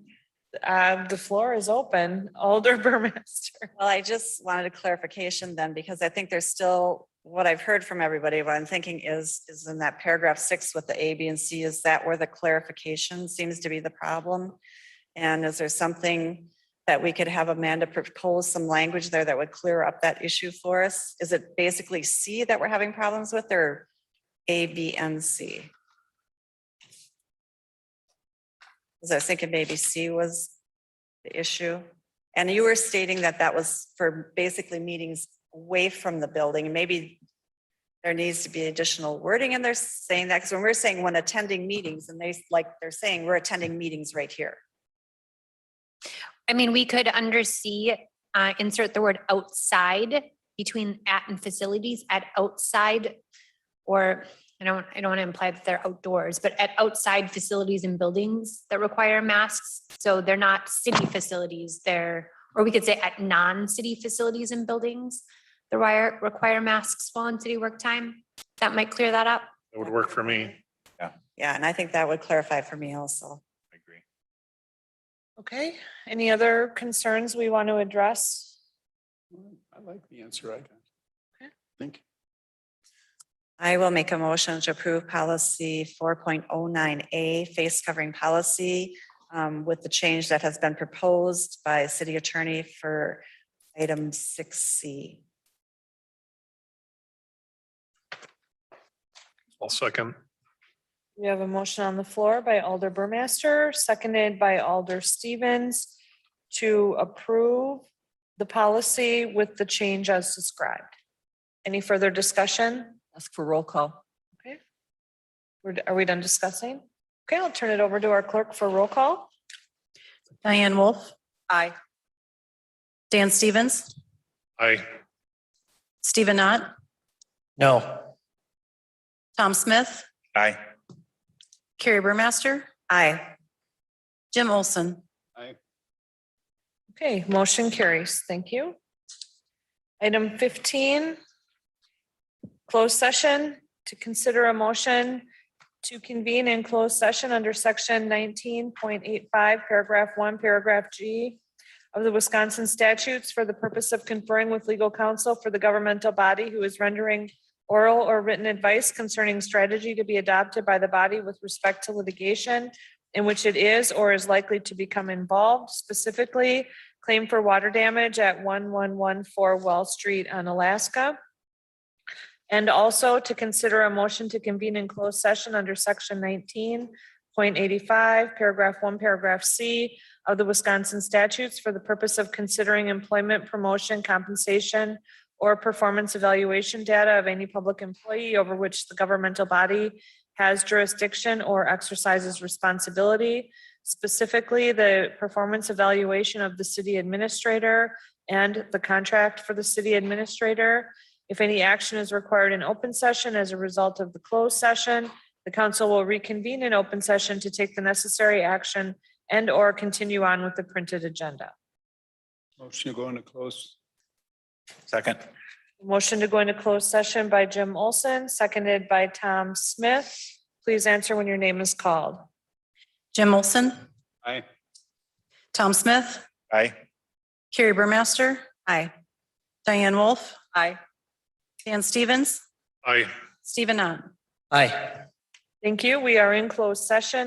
the floor is open. Alder Burmaster. Well, I just wanted a clarification then, because I think there's still, what I've heard from everybody, what I'm thinking is in that paragraph 6 with the A, B, and C, is that where the clarification seems to be the problem? And is there something that we could have Amanda propose some language there that would clear up that issue for us? Is it basically C that we're having problems with, or A, B, and C? Because I was thinking maybe C was the issue. And you were stating that that was for basically meetings away from the building. And maybe there needs to be additional wording in there saying that, because when we're saying when attending meetings, and they're saying we're attending meetings right here. I mean, we could under C, insert the word outside between at and facilities, at outside, or I don't want to imply that they're outdoors, but at outside facilities and buildings that require masks. So they're not city facilities, or we could say at non-city facilities and buildings that require masks while in city work time. That might clear that up. That would work for me. Yeah, and I think that would clarify for me also. I agree. Okay, any other concerns we want to address? I like the answer I got. Okay. Thank you. I will make a motion to approve policy 4.09A, face covering policy, with the change that has been proposed by city attorney for item 6C. I'll second. We have a motion on the floor by Alder Burmaster, seconded by Alder Stevens to approve the policy with the change as described. Any further discussion? Ask for roll call. Okay. Are we done discussing? Okay, I'll turn it over to our clerk for roll call. Diane Wolf, Aye. Dan Stevens, Aye. Stephen Knott, No. Tom Smith, Aye. Carrie Burmaster, Aye. Jim Olson. Okay, motion carries. Thank you. Item 15, closed session, to consider a motion to convene in closed session under section 19.85, paragraph 1, paragraph G of the Wisconsin statutes for the purpose of conferring with legal counsel for the governmental body who is rendering oral or written advice concerning strategy to be adopted by the body with respect to litigation in which it is or is likely to become involved, specifically claim for water damage at 1114 Well Street on Alaska. And also to consider a motion to convene in closed session under section 19.85, paragraph 1, paragraph C of the Wisconsin statutes for the purpose of considering employment, promotion, compensation, or performance evaluation data of any public employee over which the governmental body has jurisdiction or exercises responsibility, specifically the performance evaluation of the city administrator and the contract for the city administrator. If any action is required in open session as a result of the closed session, the council will reconvene in open session to take the necessary action and or continue on with the printed agenda. Motion to go into close. Second. Motion to go into closed session by Jim Olson, seconded by Tom Smith. Please answer when your name is called. Jim Olson, Aye. Tom Smith, Aye. Carrie Burmaster, Aye. Diane Wolf, Aye. Dan Stevens, Aye. Stephen Knott. Aye. Thank you. We are in closed session.